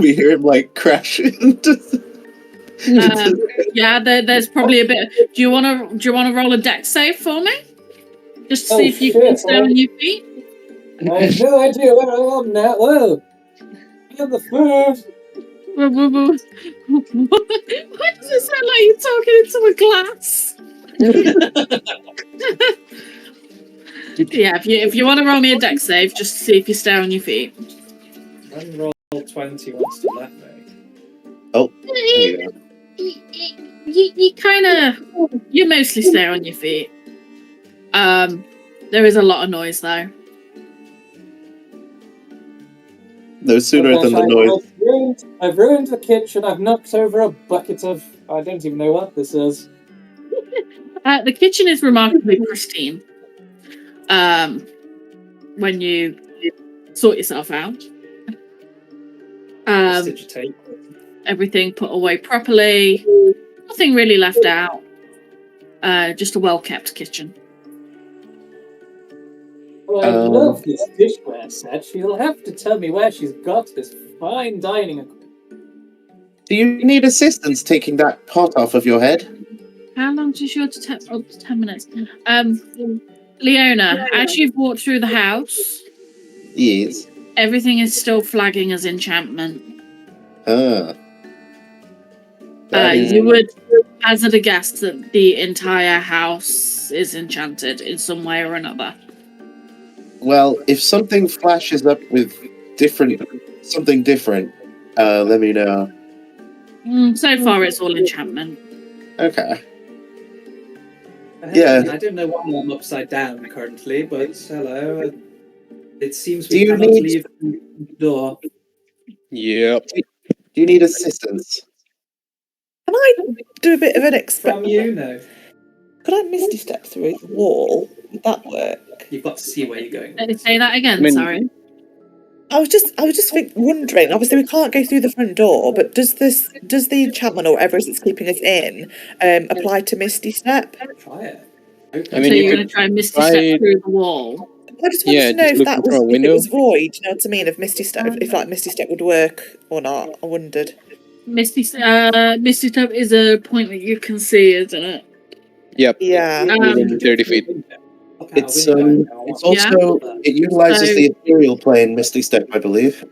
we hear him like crash into? Yeah, there's probably a bit. Do you want to roll a dex save for me? Just to see if you can stay on your feet. I have no idea where I am now. Whoa! I have the food. Why does it sound like you're talking into a glass? Yeah, if you want to roll me a dex save, just to see if you stay on your feet. Roll 20 wants to let me. Oh, there you go. You mostly stay on your feet. There is a lot of noise though. No sooner than the noise. I've ruined the kitchen. I've knocked over a bucket of... I don't even know what this is. The kitchen is remarkably pristine. When you sort yourself out. Everything put away properly. Nothing really left out. Just a well-kept kitchen. Well, I love this dishware set. She'll have to tell me where she's got this fine dining equipment. Do you need assistance taking that pot off of your head? How long does your 10 minutes? Leona, as you've walked through the house, Yes. everything is still flagging as enchantment. You would hazard a guess that the entire house is enchanted in some way or another. Well, if something flashes up with something different, let me know. So far, it's all enchantment. Okay. I don't know why I'm upside down currently, but hello. It seems we cannot leave the door. Yep. Do you need assistance? Can I do a bit of an From you, no. Could I misty step through the wall? Would that work? You've got to see where you're going. Say that again, sorry. I was just wondering. Obviously, we can't go through the front door, but does the enchantment or whatever it's keeping us in apply to Misty Step? Try it. I mean, So you you're could going to try and Misty Step through the wall. I just wanted yeah, to know just if looking that was through a if it window. was void. You know what I mean? If Misty Step, if like Misty Step would work or not. I wondered. Misty Step is a point that you can see, isn't it? Yep. Yeah. Within 30 feet. It's also it utilizes So- the ethereal plane Misty Step, I believe.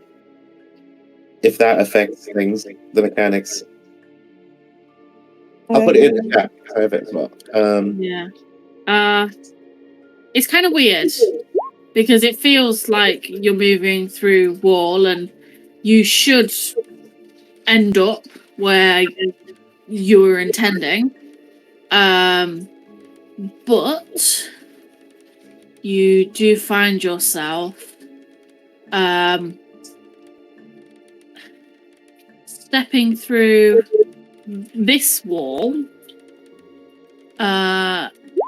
If that affects things, the mechanics. I'll put it in the chat because I have it as well. Yeah. It's kind of weird because it feels like you're moving through wall and you should end up where you were intending. But you do find yourself stepping through this wall.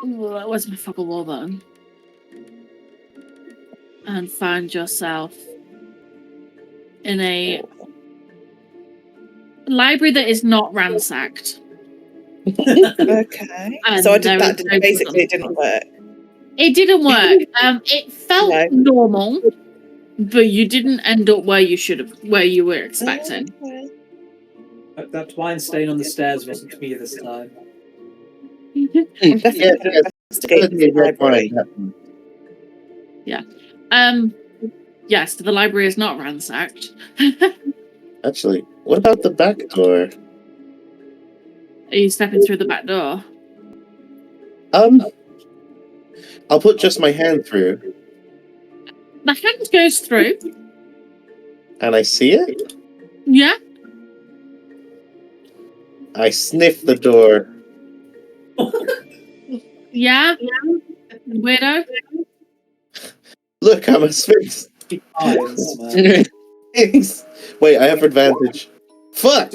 Where's my fucking wall button? And find yourself in a library that is not ransacked. Okay. So I did that. Basically, it didn't work. It didn't work. It felt normal, but you didn't end up where you should have, where you were expecting. Okay. That wine stain on the stairs wasn't me this time. I'm definitely going to investigate the library. Yeah. Yes, the library is not ransacked. Actually, what about the back door? Are you stepping through the back door? I'll put just my hand through. The hand goes through. And I see it? Yeah. I sniff the door. Yeah. Weirdo. Look, I'm a sphinx. Wait, I have advantage. Fuck!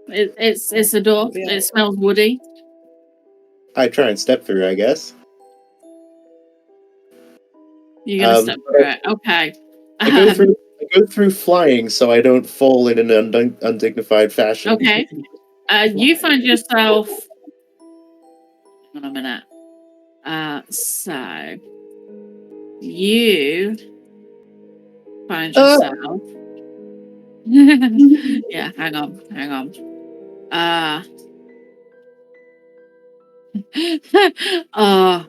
It's a door. It smells woody. I try and step through, I guess. You're gonna step through it. Okay. I go through flying so I don't fall in an undignified fashion. Okay. You find yourself. Hang on a minute. So you find yourself. Yeah. Hang on. Oh,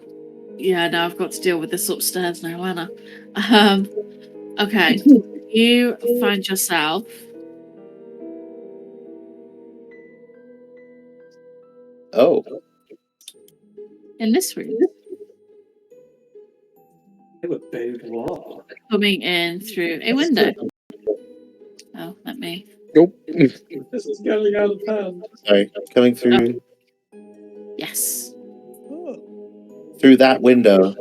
yeah. Now I've got to deal with this upstairs now, Anna. Okay. You find yourself. Oh. In this room. Coming in through a window. Oh, let me. Nope. This is going out of hand. Sorry, coming through. Yes. Through that window.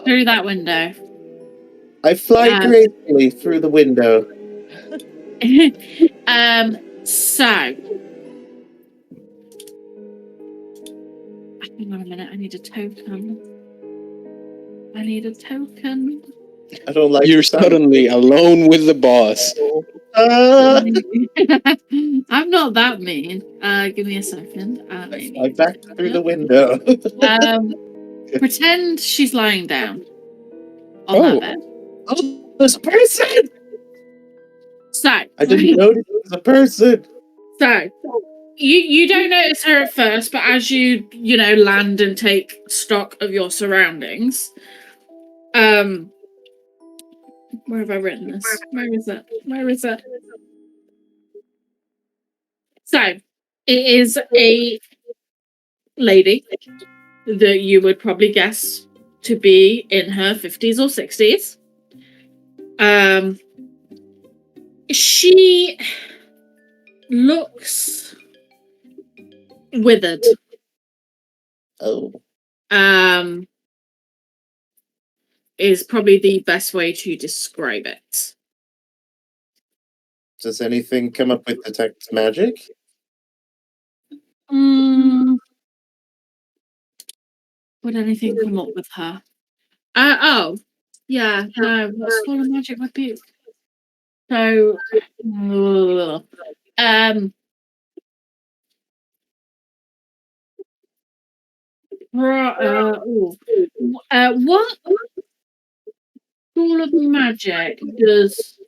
Through that window. I fly gracefully through the window. So. Hang on a minute. I need a token. I don't like. You're suddenly alone with the boss. I'm not that mean. Give me a second. I backed through the window. Pretend she's lying down on that bed. Oh, there's a person! So I didn't notice it was a person. So you don't notice her at first, but as you land and take stock of your surroundings, where have I written this? Where is it? So it is a lady that you would probably guess to be in her 50s or 60s. She looks withered. Oh. Is probably the best way to describe it. Does anything come up with detect magic? Would anything come up with her? Yeah, no, what school of magic would be? So, what school of magic does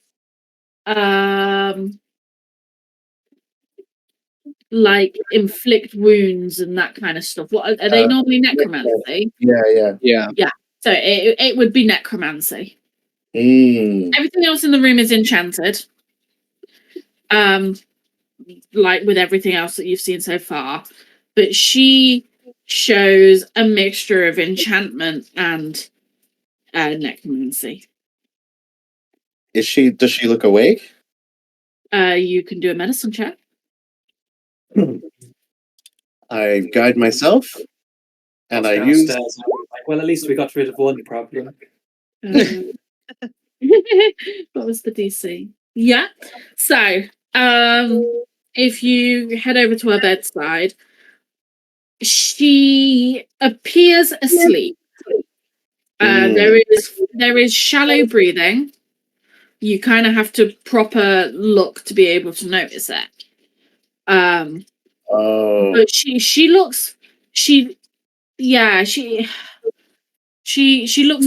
like inflict wounds and that kind of stuff? What are they normally necromancy? Yeah. Yeah. So it would be necromancy. Mm. Everything else in the room is enchanted. Like with everything else that you've seen so far. But she shows a mixture of enchantment and necromancy. Does she look awake? You can do a medicine check. I guide myself, and I use. Downstairs, like, well, at least we got rid of one problem. What was the DC? Yeah. So, if you head over to her bedside, she appears asleep. There is shallow breathing. You kind of have to proper look to be able to notice it. But she looks she looks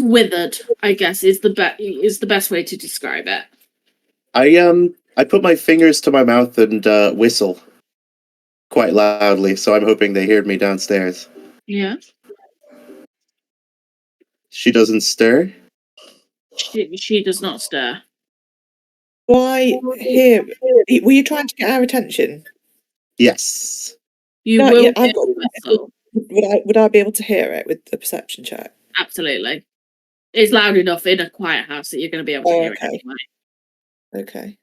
withered, I guess is the best way to describe it. I put my fingers to my mouth and whistle quite loudly, so I'm hoping they hear me downstairs. Yeah. She doesn't stir. She does not stir. Why here? Were you trying to get our attention? Yes. You No, will. yeah, I've got whistle. Would I be able to hear it with a perception check? Absolutely. It's loud enough in a quiet house that you're going to be able to hear it anyway. Okay.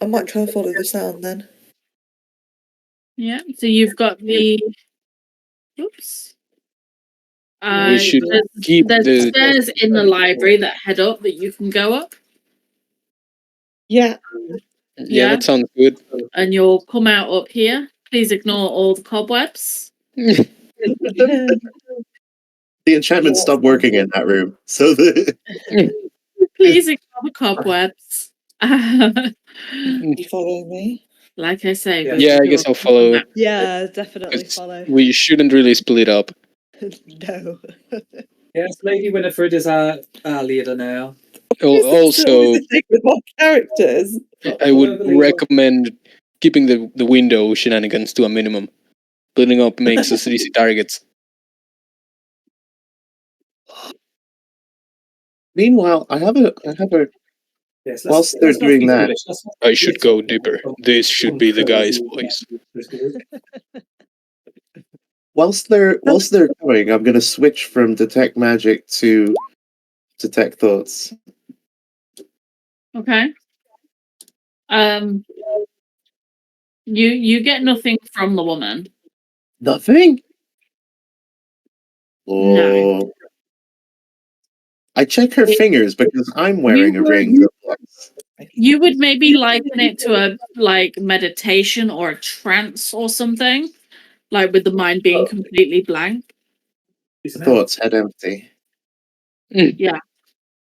I might try and follow the sound then. Yeah. So you've got the. Oops. We should keep there's stairs in the library that head up that you can go up. Yeah. Yeah, that sounds good. And you'll come out up here. Please ignore all the cobwebs. The enchantment stopped working in that room, so please ignore the cobwebs. You following me? Like I say, yeah, I guess I'll follow. Yeah, definitely follow. We shouldn't really split up. No. Yes, Lady Winifred is our leader now. Also, with my characters. I would recommend keeping the window shenanigans to a minimum. Splitting up makes us easy targets. Meanwhile, I have a. Yes, whilst they're doing that, I should go deeper. This should be the guy's voice. whilst they're going, I'm going to switch from detect magic to detect thoughts. Okay. You get nothing from the woman. Nothing? No. I check her fingers because I'm wearing a ring. You would maybe liken it to a meditation or a trance or something, like with the mind being completely blank. Thoughts head empty. Yeah.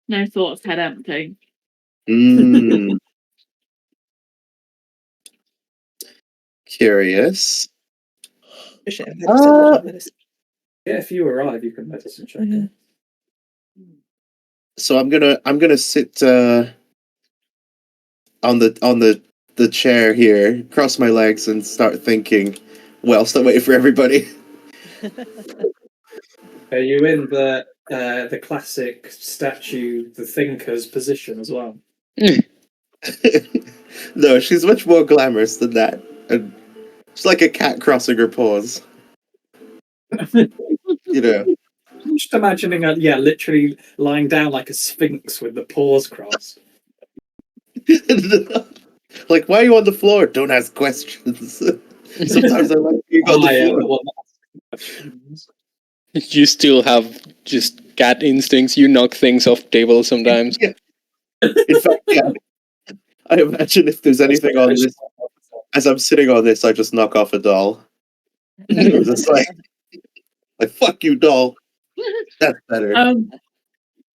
No thoughts, head empty. Curious. Yeah, if you arrive, you can medicine check. So I'm gonna sit on the chair here, cross my legs, and start thinking. Whilst I wait for everybody. Are you in the classic statue, the thinker's position as well? No, she's much more glamorous than that. And it's like a cat crossing her paws. You know. I'm just imagining literally lying down like a sphinx with the paws crossed. Like, why are you on the floor? Don't ask questions. Sometimes I like being on the floor. You still have just cat instincts. You knock things off tables sometimes. Yeah. In fact, yeah. I imagine if there's anything on this, as I'm sitting on this, I just knock off a doll. I'm just like, fuck you, doll. That's better.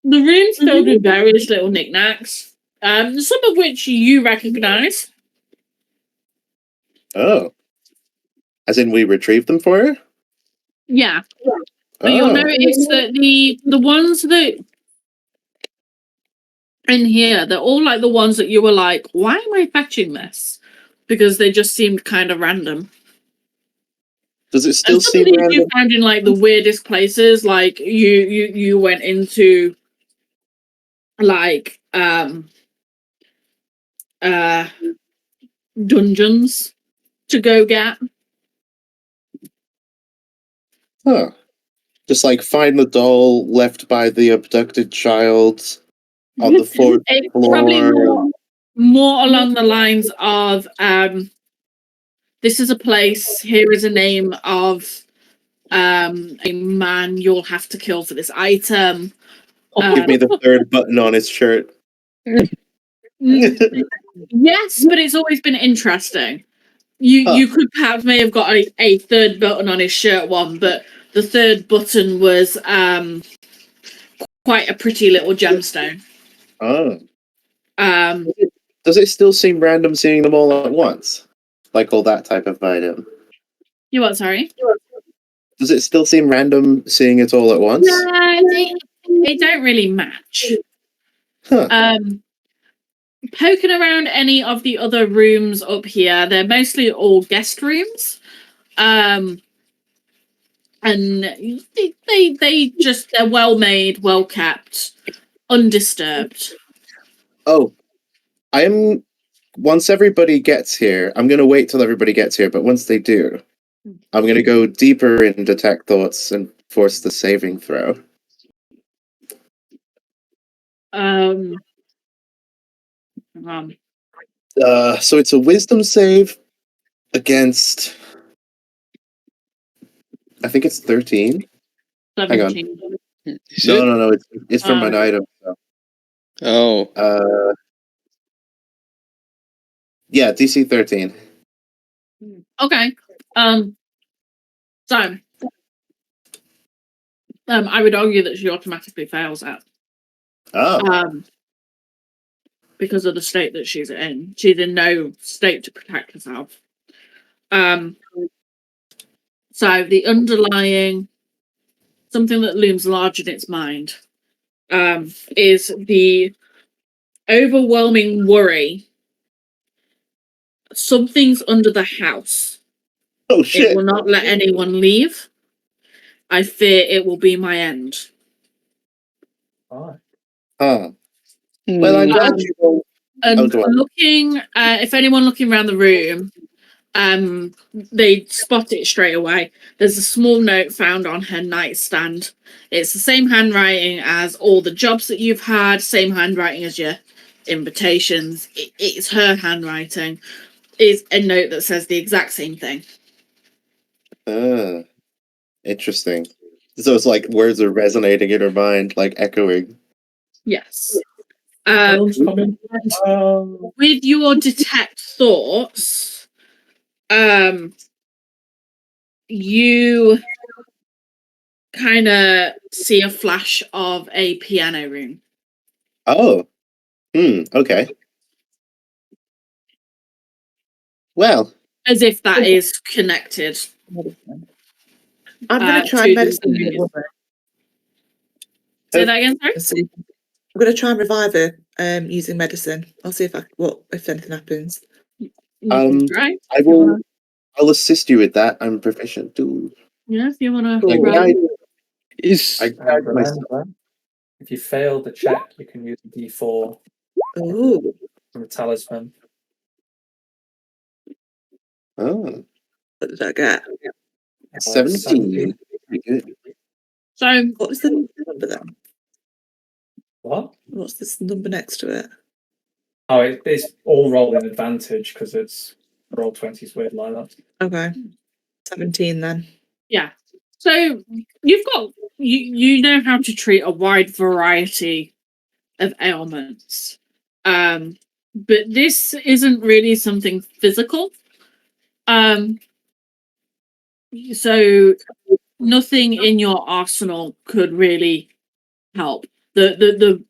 The room's filled with various little knickknacks, some of which you recognise. Oh. As in we retrieved them for her? Yeah. But you'll notice that the ones that in here, they're all like the ones that you were like, why am I fetching this? Because they just seemed kind of random. Does it still seem you random? found in like the weirdest places, like you went into like dungeons to go get. Huh. Just like find the doll left by the abducted child on the fourth It's floor. probably more along the lines of this is a place, here is a name of a man you'll have to kill for this item. Give me the third button on his shirt. Yes, but it's always been interesting. You could perhaps may have got a third button on his shirt one, but the third button was quite a pretty little gemstone. Oh. Does it still seem random seeing them all at once? Like all that type of item? You what, sorry? Does it still seem random seeing it all at once? Yeah, they don't really match. Huh. Poking around any of the other rooms up here, they're mostly all guest rooms. And they just they're well made, well kept, undisturbed. Oh, once everybody gets here, I'm gonna wait till everybody gets here, but once they do, I'm gonna go deeper in detect thoughts and force the saving throw. So it's a wisdom save against, I think it's 13. 17. Hang on. No, it's from an item. So. Oh. Yeah, DC 13. Okay. So I would argue that she automatically fails that. Oh. Because of the state that she's in. She's in no state to protect herself. So the underlying something that looms large in its mind is the overwhelming worry. Something's under the house. Oh shit! It will not let anyone leave. I fear it will be my end. Well, I'm glad you know. And looking, if anyone looking around the room, they spot it straight away. There's a small note found on her nightstand. It's the same handwriting as all the jobs that you've had, same handwriting as your invitations. It's her handwriting. It's a note that says the exact same thing. Interesting. So it's like words are resonating in her mind, like echoing. Yes. With your detect thoughts, you kind of see a flash of a piano room. Oh. Okay. Well. As if that is connected. I'm going to try medicine. Say that again, sorry? I'm going to try and revive her using medicine. I'll see if anything happens. Right. I'll assist you with that. I'm proficient too. Yeah, if you want to. If you fail the check, you can use a D4. Ooh. From a talisman. Oh. What did I get? 17. Pretty good. So, what was the number then? What? What's this number next to it? Oh, it's all rolling advantage because it's roll 20s weird like that. Okay. 17 then. Yeah. So you've got you know how to treat a wide variety of ailments. But this isn't really something physical. So nothing in your arsenal could really help. the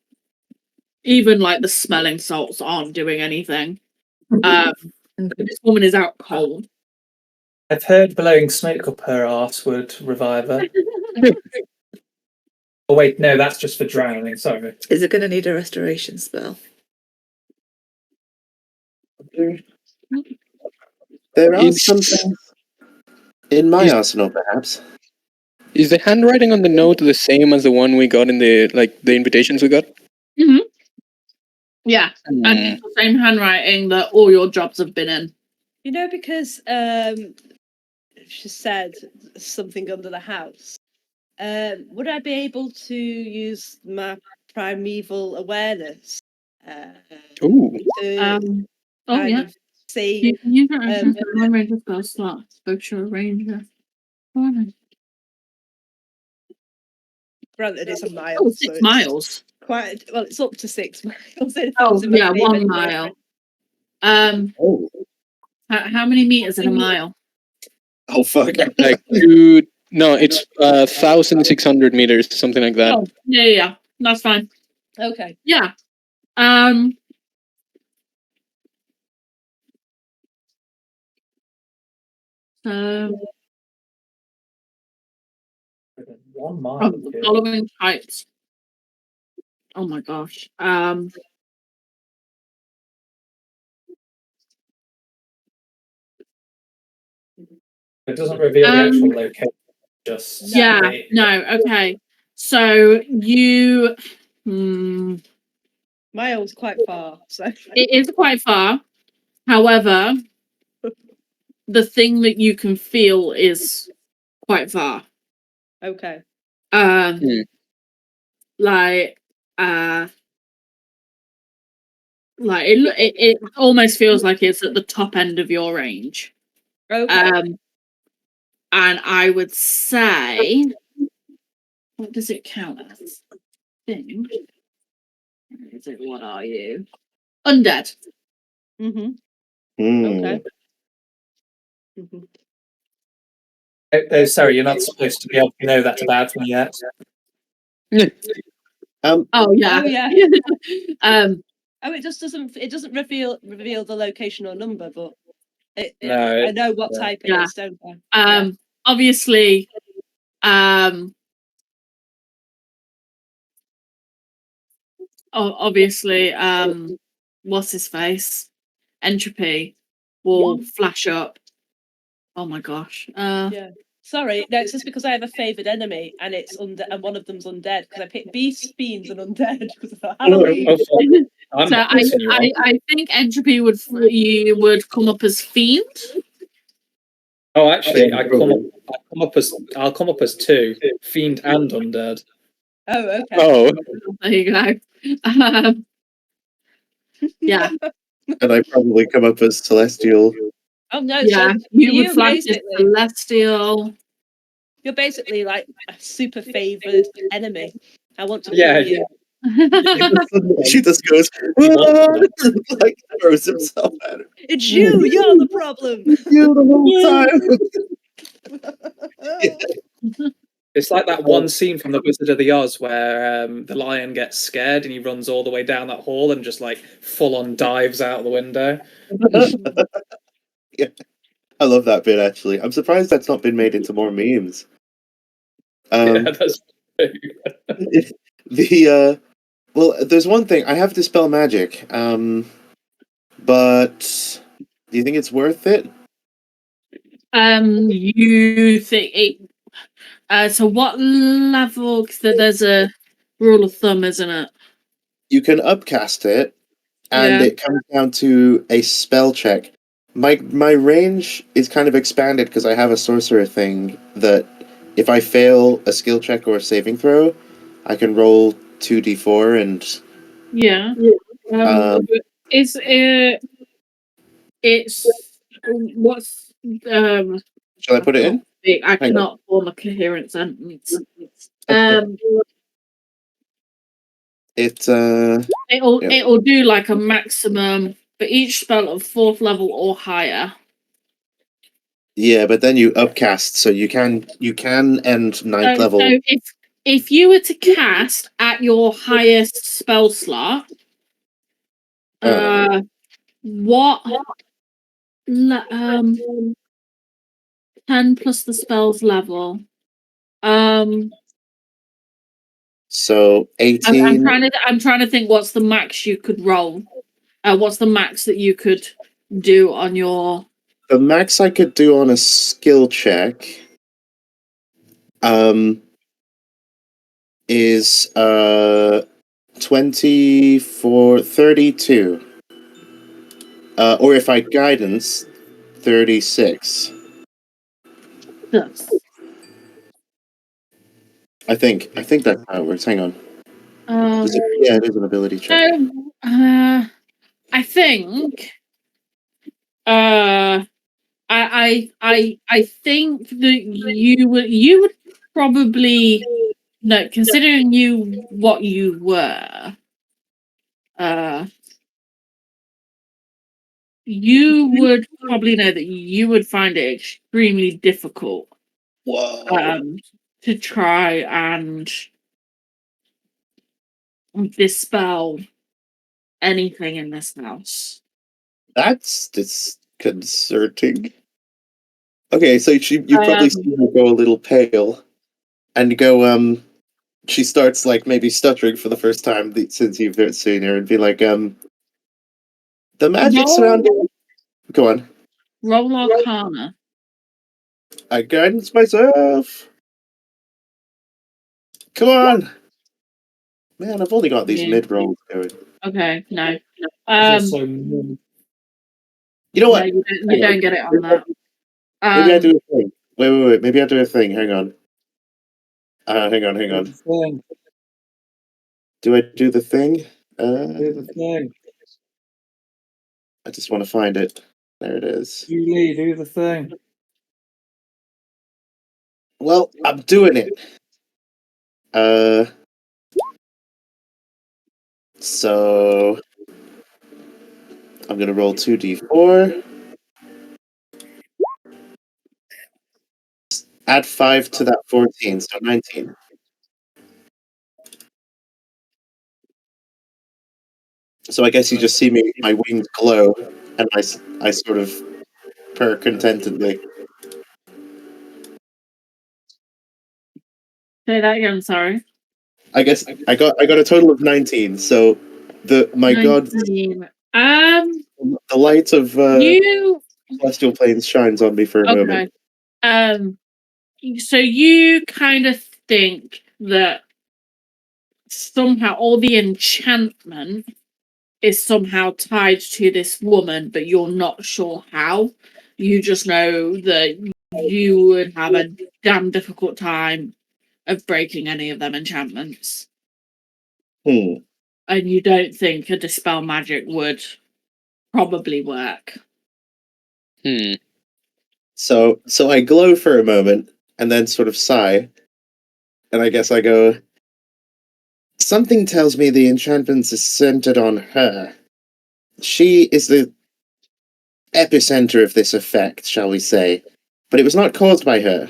even like the smelling salts aren't doing anything. This woman is out cold. I've heard blowing smoke up her arse would revive her. Oh wait, no, that's just for drowning. Sorry. Is it going to need a restoration spell? There are some things in my arsenal, perhaps. Is the handwriting on the note the same as the one we got in the invitations we got? Mm-hmm. Yeah, and it's the same handwriting that all your jobs have been in. You know, because she said something under the house. Would I be able to use my primeval awareness? Ooh. Oh yeah. See. You can use your action for one range of spell slot. Spoke to a ranger. Granted, it's a mile. Oh, 6 miles. Quite well. It's up to 6 miles. Oh yeah, 1 mile. How many meters in a mile? Oh fuck! Like two. No, it's 1,600 meters, something like that. Oh yeah, that's fine. Okay. Yeah. One mile. The following types. Oh my gosh. It doesn't reveal the actual location. Just okay. So you miles quite far. So it is quite far. However, the thing that you can feel is quite far. Okay. Like it almost feels like it's at the top end of your range. Okay. And I would say, what does it count as? Thing. Is it? What are you? Undead. Okay. Oh, sorry, you're not supposed to be able to know that about me yet. Oh yeah. Oh yeah. Oh, it just doesn't. It doesn't reveal the location or number, but No, I know what type it is, don't I? Obviously, obviously, what's his face? Entropy will flash up. Oh my gosh. Yeah. Sorry, no, it's just because I have a favoured enemy and it's and one of them's undead because I picked beasts, fiends, and undead because of Halloween. So I think entropy would come up as fiend. Oh, actually, I'll come up as 2, fiend and undead. Oh, okay. Oh, there you go. Yeah. And I probably come up as celestial. Oh no! Yeah, so you would flash as celestial. You're basically like a super favoured enemy. I want to Yeah, kill you. She just goes, like throws himself at her. It's you. You're the problem. You the whole time. It's like that one scene from The Wizard of the Oz where the lion gets scared and he runs all the way down that hall and just like full on dives out the window. Yeah, I love that bit actually. I'm surprised that's not been made into more memes. Yeah, that's well, there's one thing I have Dispel Magic, but do you think it's worth it? You think it? So what level? Because there's a rule of thumb, isn't it? You can upcast it, and it comes down to a spell check. My range is kind of expanded because I have a sorcerer thing that if I fail a skill check or a saving throw, I can roll 2d4 and it's what's shall I put it in? I cannot form a coherent sentence. It'll do like a maximum for each spell of 4th level or higher. Yeah, but then you upcast, so you can end 9th level. So if you were to cast at your highest spell slot, what 10 plus the spell's level. So 18. I'm trying to think what's the max you could roll. What's the max that you could do on your The max I could do on a skill check is 24 32. Or if I guidance 36. Yes. I think that's how it works. Hang on. Yeah, it is an ability check. I think I think that you would probably no, considering what you were, you would probably know that you would find it extremely difficult to try and dispel anything in this house. That's disconcerting. Okay, so you probably see her go a little pale and go, she starts like maybe stuttering for the first time since you've seen her and be like, the magic surrounding. Go on. Roll Arcana. I guidance myself. Come on. Man, I've only got these mid rolls going. Okay, no. So You know what? No, you don't get it on that. Maybe I do a thing. Wait. Maybe I do a thing. Hang on. Hang on. Do I do the thing? Do the thing. I just want to find it. There it is. Julie, do the thing. Well, I'm doing it. So I'm gonna roll 2d4. Add 5 to that 14, so 19. So I guess you just see my wings glow, and I sort of purr contentedly. Say that again, sorry. I guess I got a total of 19. So my god, the light of celestial planes shines on me for a moment. So you kind of think that somehow all the enchantment is somehow tied to this woman, but you're not sure how. You just know that you would have a damn difficult time of breaking any of them enchantments. And you don't think a dispel magic would probably work. So I glow for a moment and then sort of sigh, and I guess I go, something tells me the enchantment is centered on her. She is the epicenter of this effect, shall we say, but it was not caused by her.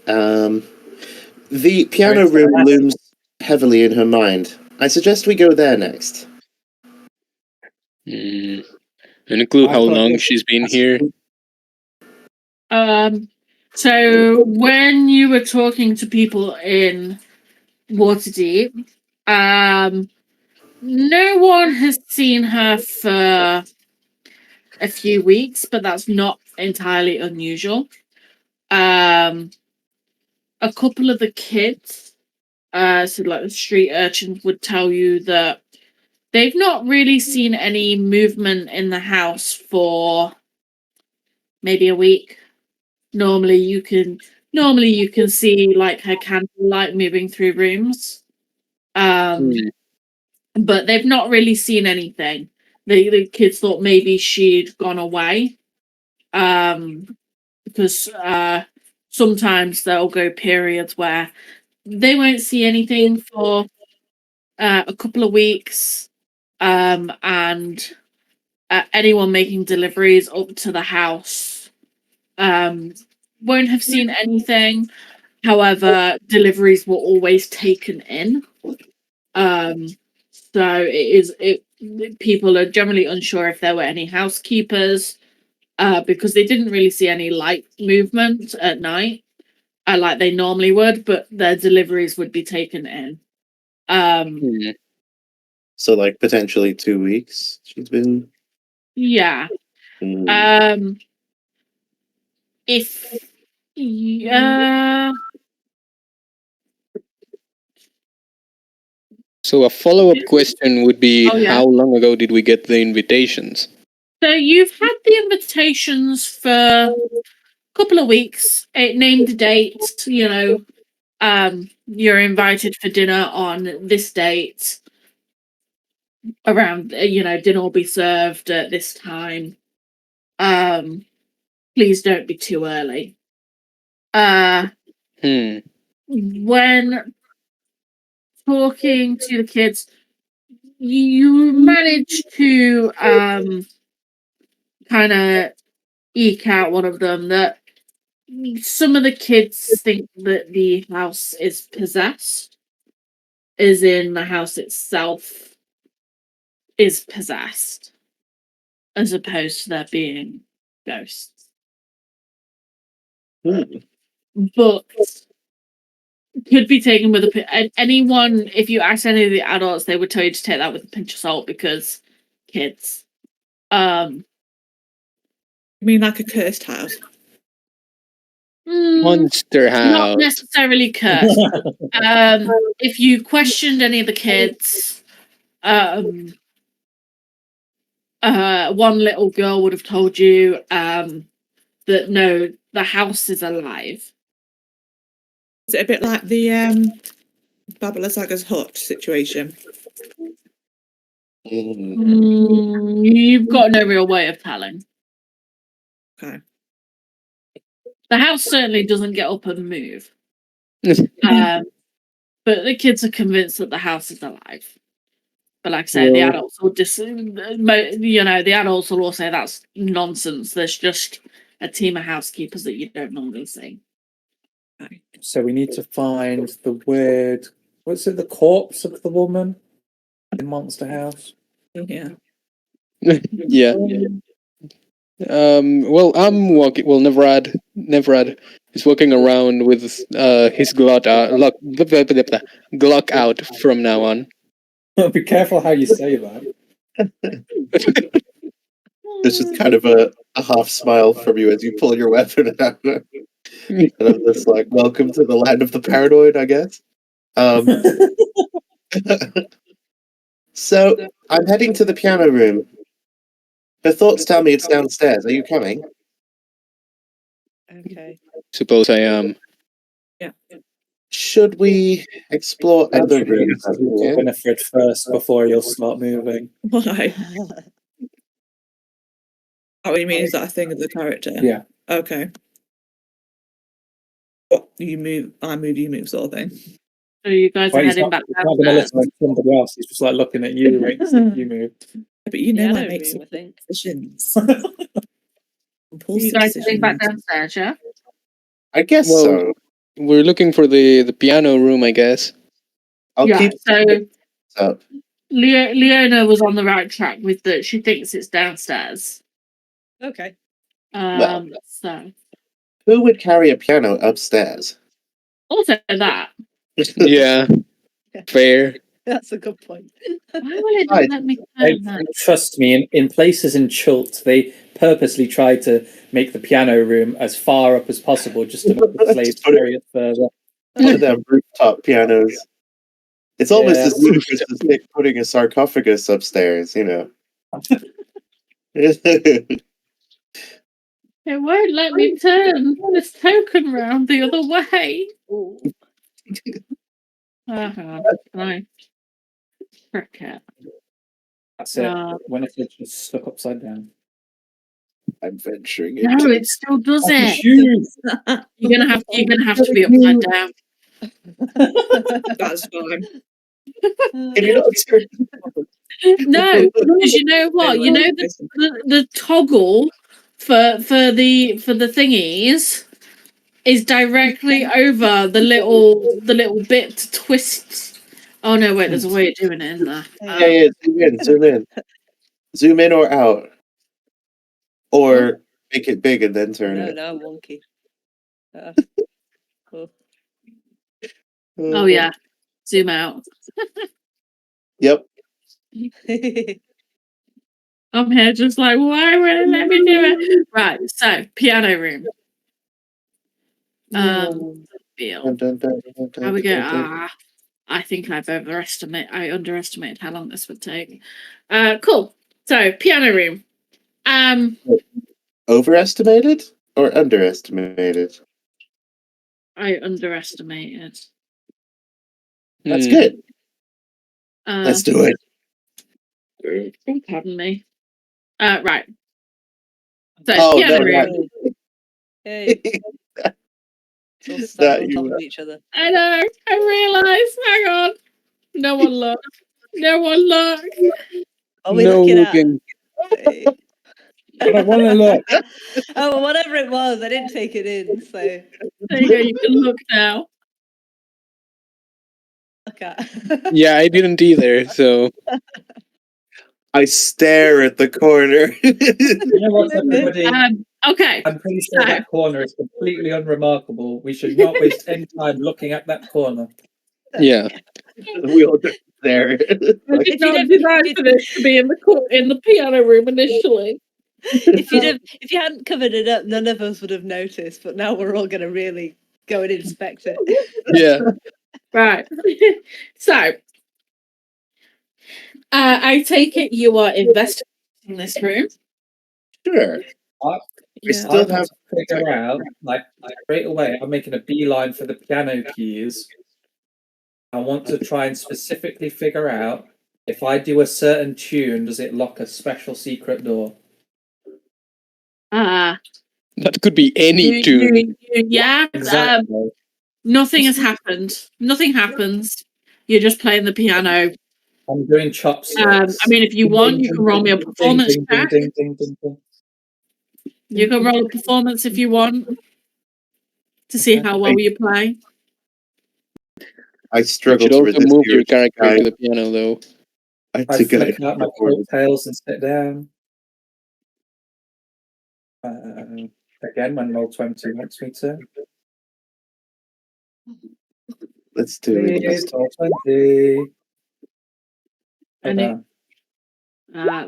The piano room looms heavily in her mind. I suggest we go there next. Any clue how long she's been here? So when you were talking to people in Waterdeep, no one has seen her for a few weeks, but that's not entirely unusual. A couple of the kids, so like the street urchins, would tell you that they've not really seen any movement in the house for maybe a week. Normally you can see like her candlelight moving through rooms. But they've not really seen anything. The kids thought maybe she'd gone away. Because sometimes there'll go periods where they won't see anything for a couple of weeks. And anyone making deliveries up to the house won't have seen anything. However, deliveries were always taken in. So people are generally unsure if there were any housekeepers, because they didn't really see any light movement at night, like they normally would, but their deliveries would be taken in. So, like, potentially 2 weeks she's been. Yeah. If So a follow-up question would be, Oh, yeah. how long ago did we get the invitations? So you've had the invitations for a couple of weeks. It named a date, you're invited for dinner on this date. Around, dinner will be served at this time. Please don't be too early. When talking to the kids, you manage to kind of eke out one of them that some of the kids think that the house is possessed, as in the house itself is possessed, as opposed to there being ghosts. But could be taken with anyone. If you ask any of the adults, they would tell you to take that with a pinch of salt, because kids. You mean like a cursed house? Monster house. Not necessarily cursed. If you questioned any of the kids, one little girl would have told you that no, the house is alive. Is it a bit like the Baba Yaga's hut situation? You've got no real way of telling. Okay. The house certainly doesn't get up and move. But the kids are convinced that the house is alive. But like I say, the adults will the adults will all say that's nonsense. There's just a team of housekeepers that you don't normally see. Okay. So we need to find the weird. What's it? The corpse of the woman in Monster House. Yeah. Yeah. Well, I'm walking. Well, Nevrad is walking around with his Glock out from now on. Be careful how you say that. There's just kind of a half smile from you as you pull your weapon out. And I'm just like, welcome to the land of the paranoid, I guess. So, I'm heading to the piano room. Her thoughts tell me it's downstairs. Are you coming? Okay. Suppose I am. Yeah. Should we explore other Eventually, you rooms? have to do Winifred first before you'll start moving. Why? Oh, what you mean? Is that a thing of the character? Yeah. Okay. What, you move, I move, you move, sort of thing. So you guys are heading back He's not going to listen to somebody else. He's just like looking at you, waiting to see if you move. But you know, Yeah, I I don't make move, some I think. decisions. You guys heading back downstairs, yeah? I guess so. We're looking for the piano room, I guess. I'll keep so Leona was on the right track with that. She thinks it's downstairs. Okay. So who would carry a piano upstairs? Also that. Yeah. Fair. That's a good point. Why will it not let me turn that? Trust me, in places in Chult, they purposely try to make the piano room as far up as possible just to make the slaves carry it further. One of them rooftop pianos. It's almost as ludicrous as putting a sarcophagus upstairs, you know. It won't let me turn this token round the other way. Right. Cricket. That's it. Winifred's just stuck upside down. I'm venturing No, into it still does it. Shoes. You're gonna have to be upside down. That's fine. Can you not experience No, because you know what? You know the toggle for the thingies. is directly over the little bit to twist. Oh no, wait, there's a way of doing it in there. Yeah, zoom in. Zoom in or out. Or make it big and then turn it. No, I'm wonky. Cool. Oh yeah, zoom out. Yep. I'm here just like, why won't it let me do it? Right, so piano room. Feel. How we go? I think I underestimated how long this would take. Cool. So piano room. Overestimated or underestimated? I underestimated. That's good. Let's do it. Oh, pardon me. Right. So piano room. Hey. All stand on top of each other. I know. I realised. Hang on. No one look. No one look. Are we looking at? Hey. But I want to look. Oh, well, whatever it was, I didn't take it in. So there you go. You can look now. Okay. Yeah, I didn't either. So I stare at the corner. You know what, everybody? Okay. I'm pretty sure that corner is completely unremarkable. We should not waste any time looking at that corner. Yeah. We all just stare. I did not design for this to be in the piano room initially. If you hadn't covered it up, none of us would have noticed. But now we're all going to really go and inspect it. Yeah. Right. So, I take it you are investigating this room. Sure. We still have to figure out, like straight away, I'm making a beeline for the piano keys. I want to try and specifically figure out if I do a certain tune, does it lock a special secret door? That could be any tune. Yeah. Exactly. Nothing has happened. Nothing happens. You're just playing the piano. I'm doing chopsticks. I mean, if you want, you can roll me a performance check. You can roll a performance if you want to see how well you play. I struggle You to should also resist move your your character to the piano, though. I flick out my coattails and sit down. Again, when Roll20 wants me to. Let's do it. Please, Roll20.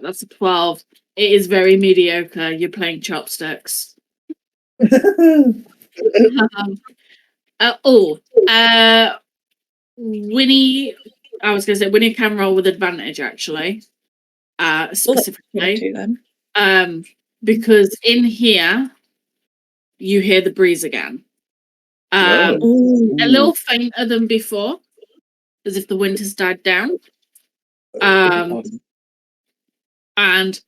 That's a 12. It is very mediocre. You're playing chopsticks. Winnie. I was going to say Winnie can roll with advantage actually. Specifically, because in here you hear the breeze again. A little fainter than before, as if the wind has died down. And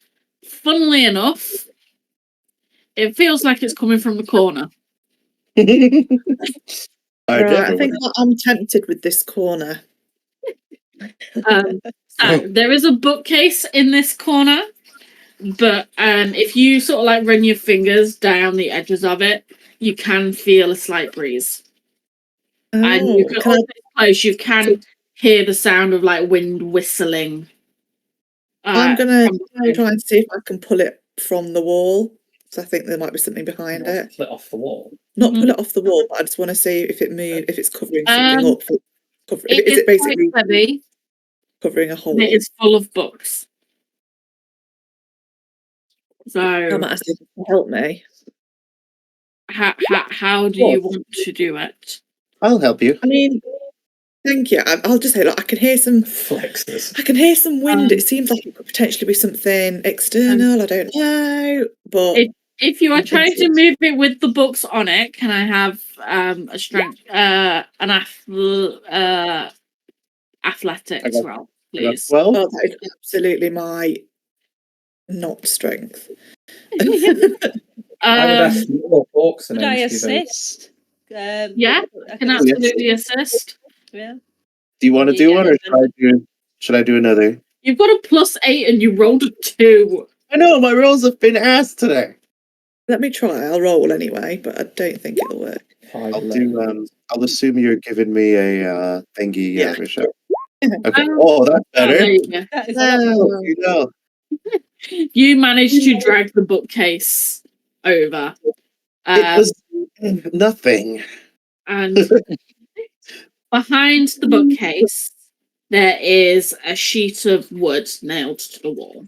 funnily enough, it feels like it's coming from the corner. I think I'm tempted with this corner. So there is a bookcase in this corner, but if you sort of like run your fingers down the edges of it, you can feel a slight breeze. And you can also close. You can hear the sound of like wind whistling. I'm gonna try and see if I can pull it from the wall. So I think there might be something behind it. Pull it off the wall. Not pull it off the wall, but I just want to see if it moves, if it's covering something up. Is it basically heavy, covering a hole? It is full of books. So I might ask you to help me. How do you want to do it? I'll help you. I mean, thank you. I'll just say, look, I can hear some flexes. I can hear some wind. It seems like it could potentially be something external. I don't know, but if you are trying to move it with the books on it, can I have a strength, athletics roll, please? Well, that is absolutely my not strength. I would ask more books. Could I assist? Yeah, I can absolutely assist. Yeah. Do you want to do one, or should I do another? You've got a +8 and you rolled a 2. I know, my rolls have been ass today. Let me try. I'll roll anyway, but I don't think it'll work. I'll assume you're giving me a thingy, Yeah. Michelle. Okay. Oh, that's better. there you go. That is Oh, you know. You managed to drag the bookcase over. It was nothing. And behind the bookcase, there is a sheet of wood nailed to the wall.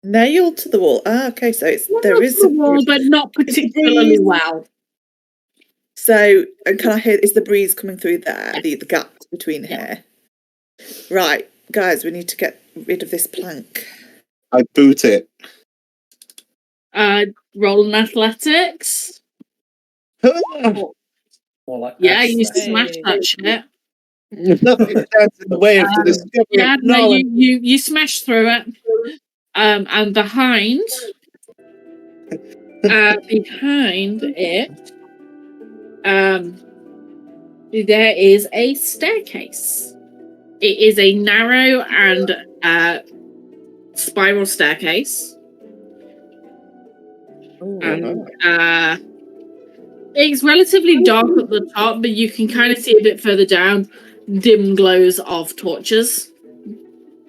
Nailed to the wall. Ah, okay. So there is a wall, but not particularly well. So, and can I hear? Is the breeze coming through there? The gap between here. Right, guys, we need to get rid of this plank. I boot it. Roll an athletics. More like Yeah, you aesthetic. smash that shit. Nothing stands in the way of the discovery Yeah, of no, knowledge. you smash through it. And behind it, there is a staircase. It is a narrow and spiral staircase. And it's relatively dark at the top, but you can kind of see a bit further down dim glows of torches.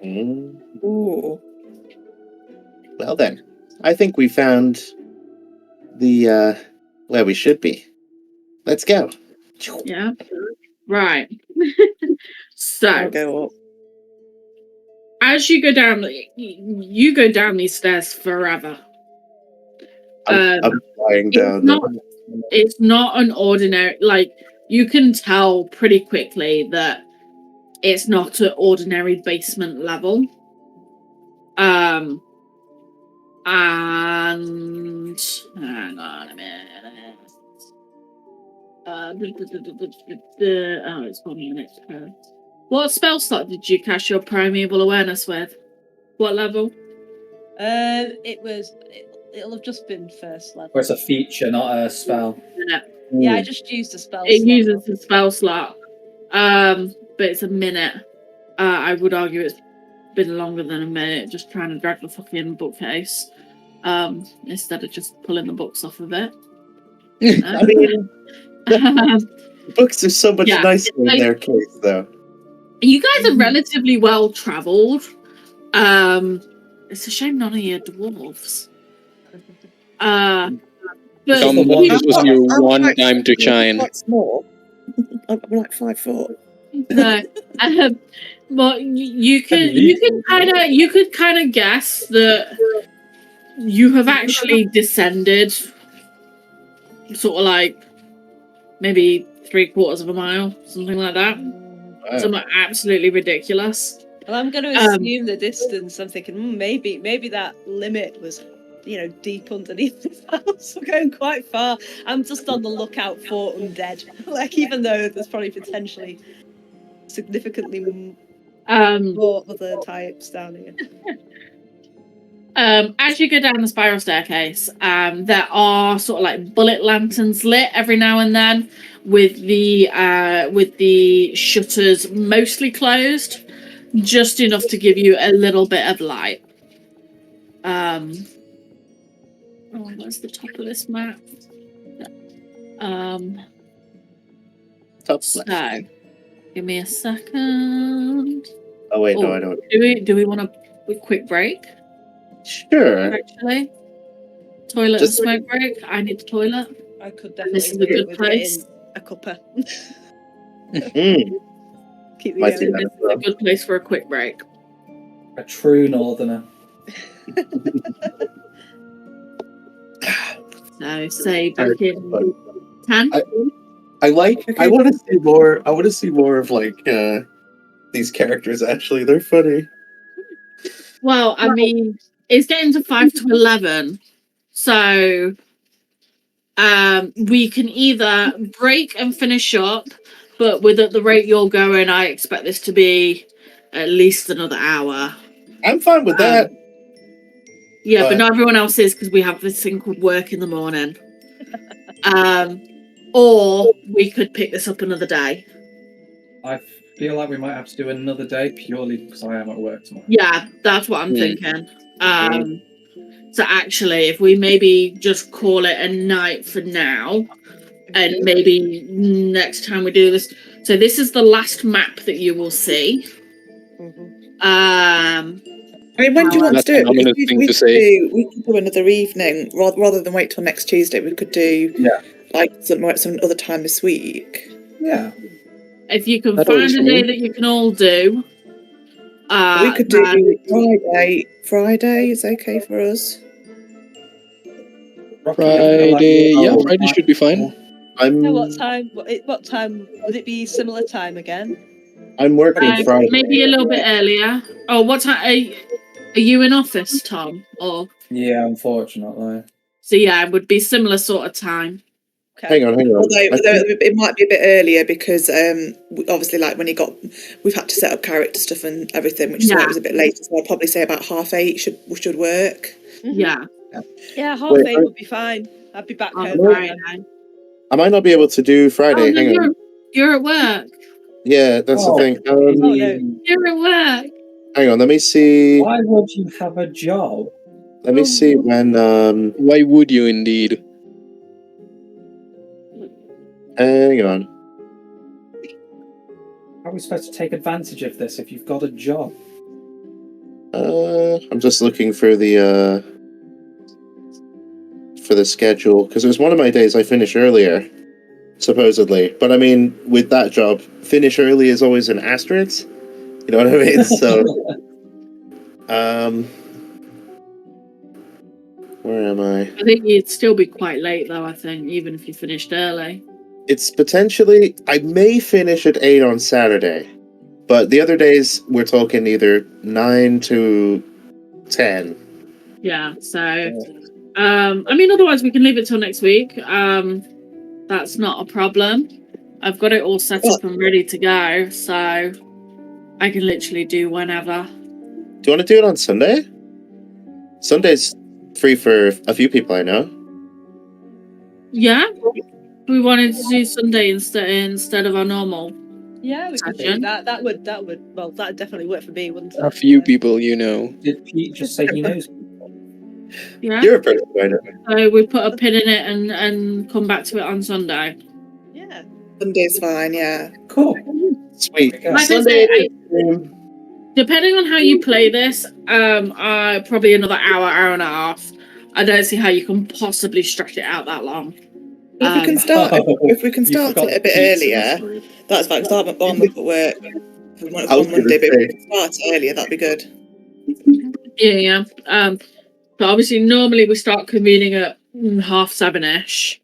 Ooh. Well then, I think we found the where we should be. Let's go. Yeah. Right. So I'll go up. as you go down these stairs forever. I'm flying down. It's not an ordinary, like, you can tell pretty quickly that it's not an ordinary basement level. And hang on a minute. Oh, it's 1 minute. What spell slot did you cast your primeval awareness with? What level? It'll have just been first level. Or it's a feature, not a spell. Yeah, I just used a spell It slot. uses the spell slot. But it's a minute. I would argue it's been longer than a minute, just trying to drag the fucking bookcase. Instead of just pulling the books off of it. I mean, books are so much nicer in their case, though. You guys are relatively well travelled. It's a shame none of you are dwarves. But This was your one time to shine. Quite small. I'm like 5 foot. No, but you could kind of guess that you have actually descended, sort of like maybe 3/4 of a mile, something like that. Wow. Something absolutely ridiculous. Well, I'm going to assume the distance. I'm thinking maybe that limit was, deep underneath this house. We're going quite far. I'm just on the lookout for undead. Like, even though there's probably potentially significantly more other types down here. As you go down the spiral staircase, there are sort of like bullet lanterns lit every now and then, with the shutters mostly closed, just enough to give you a little bit of light. Where's the top of this map? Top So, left. give me a second. Oh wait, no, I don't. Do we want a quick break? Sure. Actually, toilet and smoke break. I need the toilet. I could definitely. This is a good place. A cuppa. Keep me Might going. see This is a good place for a quick break. A true northerner. So say back in 10. I want to see more. I want to see more of like these characters. Actually, they're funny. Well, I mean, it's getting to 5 to 11, so we can either break and finish up, but at the rate you're going, I expect this to be at least another hour. I'm fine with that. Yeah, but not everyone else is, because we have this thing called work in the morning. Or we could pick this up another day. I feel like we might have to do another day purely because I am at work tomorrow. Yeah, that's what I'm thinking. So actually, if we maybe just call it a night for now, and maybe next time we do this. So this is the last map that you will see. I mean, when do you want That's to do an ominous it? thing to say. We could do another evening rather than wait till next Tuesday. We could do like some other time this week. Yeah. If you can That find works a for day me. that you can all do, We could do then- Friday. Friday is okay for us. Friday, yeah, Friday should be fine. Yeah, what time? What time would it be? Similar time again? I'm working Friday. maybe a little bit earlier. Oh, what time are you in office, Tom? Or Yeah, unfortunately. so yeah, it would be similar sort of time. Hang on. Although it might be a bit earlier because obviously, like we've had to set up character stuff and everything, which is why it was a bit later. So I'd probably say about 8:30 should work. Yeah. Yeah, 8:30 would be fine. I'd be back home by then. I might not be able to do Friday. Oh, no, Hang on. You're at work. Yeah, that's the thing. Oh no. You're at work. Hang on, let me see. Why would you have a job? Let me see when. Why would you indeed? Hang on. How are we supposed to take advantage of this if you've got a job? I'm just looking for the schedule because it was one of my days I finish earlier, supposedly. But I mean, with that job, finish early is always an asterisk. You know what I mean? So, where am I? I think you'd still be quite late though. I think even if you finished early. It's potentially I may finish at 8 on Saturday, but the other days we're talking either 9 to 10. Yeah. So, I mean, otherwise we can leave it till next week. That's not a problem. I've got it all set up and ready to go, so I can literally do whenever. Do you want to do it on Sunday? Sunday's free for a few people I know. Yeah. We wanted to do Sunday instead of our normal. Yeah, we could do that. That would well, that'd definitely work for me, wouldn't it? A few people, you know. Did Pete just say he knows? Yeah. You're a person I know. So we put a pin in it and come back to it on Sunday. Yeah. Sunday's fine. Yeah. Cool. Sweet. Like Sunday. I say, depending on how you play this, probably another hour and a half. I don't see how you can possibly stretch it out that long. If we can start, if we can start it a bit earlier, that's fine. Because I'm up at work on Monday, but if we can start earlier, that'd be good. Yeah. But obviously, normally we start convening at 7:30ish.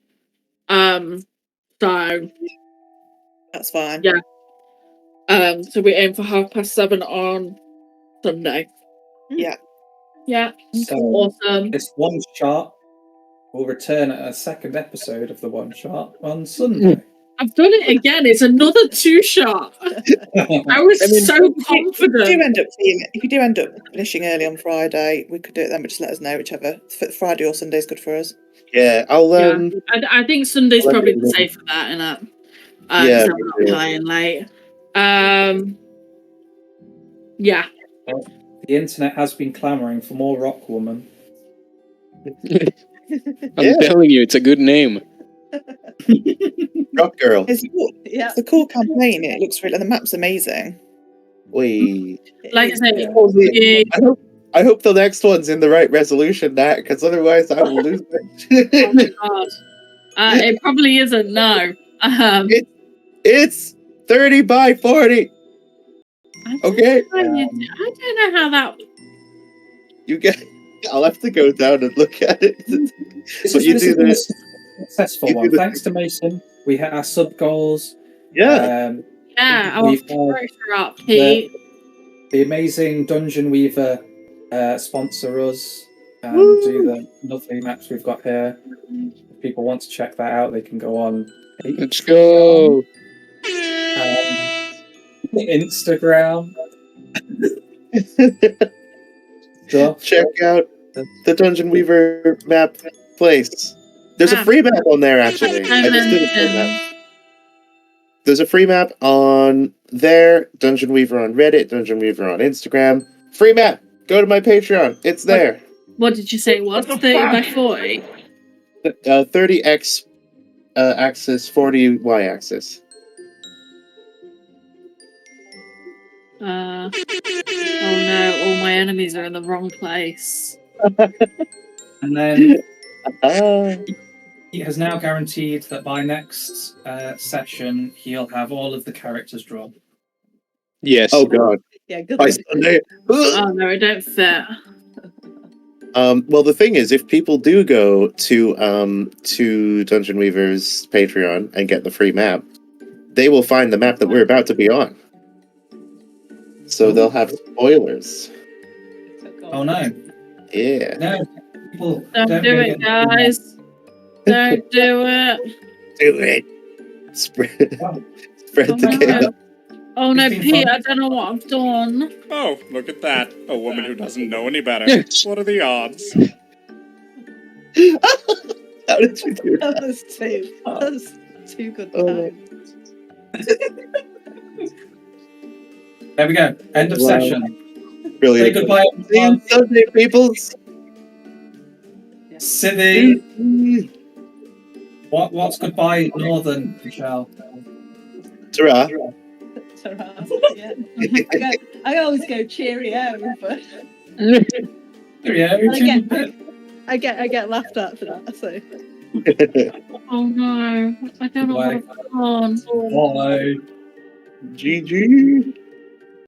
So that's fine. Yeah. So we aim for 7:30 on Sunday. Yeah. Yeah. So Awesome. This one shot will return at a second episode of the one shot on Sunday. I've done it again. It's another 2-shot. I was so confident. If you do end up finishing early on Friday, we could do it then, but just let us know, whichever. Friday or Sunday is good for us. Yeah, I'll. I think Sunday's probably the safer bet, innit? Yeah, so we're not playing late. Yeah. The internet has been clamouring for more Rock Woman. I'm telling you, it's a good name. Rock Girl. It's a cool campaign. It looks really, and the map's amazing. Wait. Like I said, I hope the next one's in the right resolution, Nat, because otherwise I will lose it. Oh God. It probably isn't. No. It's 30 by 40. Okay. I don't know how that. You get. I'll have to go down and look at it. This has been a successful one. Thanks to Mason, we hit our sub goals. Yeah. Our character up, Pete. The amazing Dungeon Weaver sponsor us and do the lovely maps we've got here. If people want to check that out, they can go on. Let's go. Instagram. Check out the Dungeon Weaver map place. There's a free map on there, actually. I just did a free map. There's a free map on there, Dungeon Weaver on Reddit, Dungeon Weaver on Instagram. Free map! Go to my Patreon. It's there. What did you say it was? 30 by 40? 30x axis, 40 y-axis. Oh no, all my enemies are in the wrong place. And then Uh, he has now guaranteed that by next session he'll have all of the characters drawn. Yes. oh god. Yeah, good By luck. Sunday. Oh no, it don't fit. Well, the thing is, if people do go to Dungeon Weaver's Patreon and get the free map, they will find the map that we're about to be on. So they'll have spoilers. Oh no. Yeah. No. People Don't do it, guys. Don't do it. Do it. Spread Oh the chaos. no. Oh no, It's been Pete, fun. I don't know what I've done. Oh, look at that. A woman who doesn't know any better. What are the odds? How did you do that? That was two good Oh. times. There we go. End of Wow. session. Say Brilliant. goodbye, See you everyone. Sunday, peoples. Civvy. What's goodbye Northern, Michelle? Ta-ra. Yeah. I always go cheerio, but Cheerio. I get laughed at for that. So Oh no, I don't know what I've done. Bye. GG.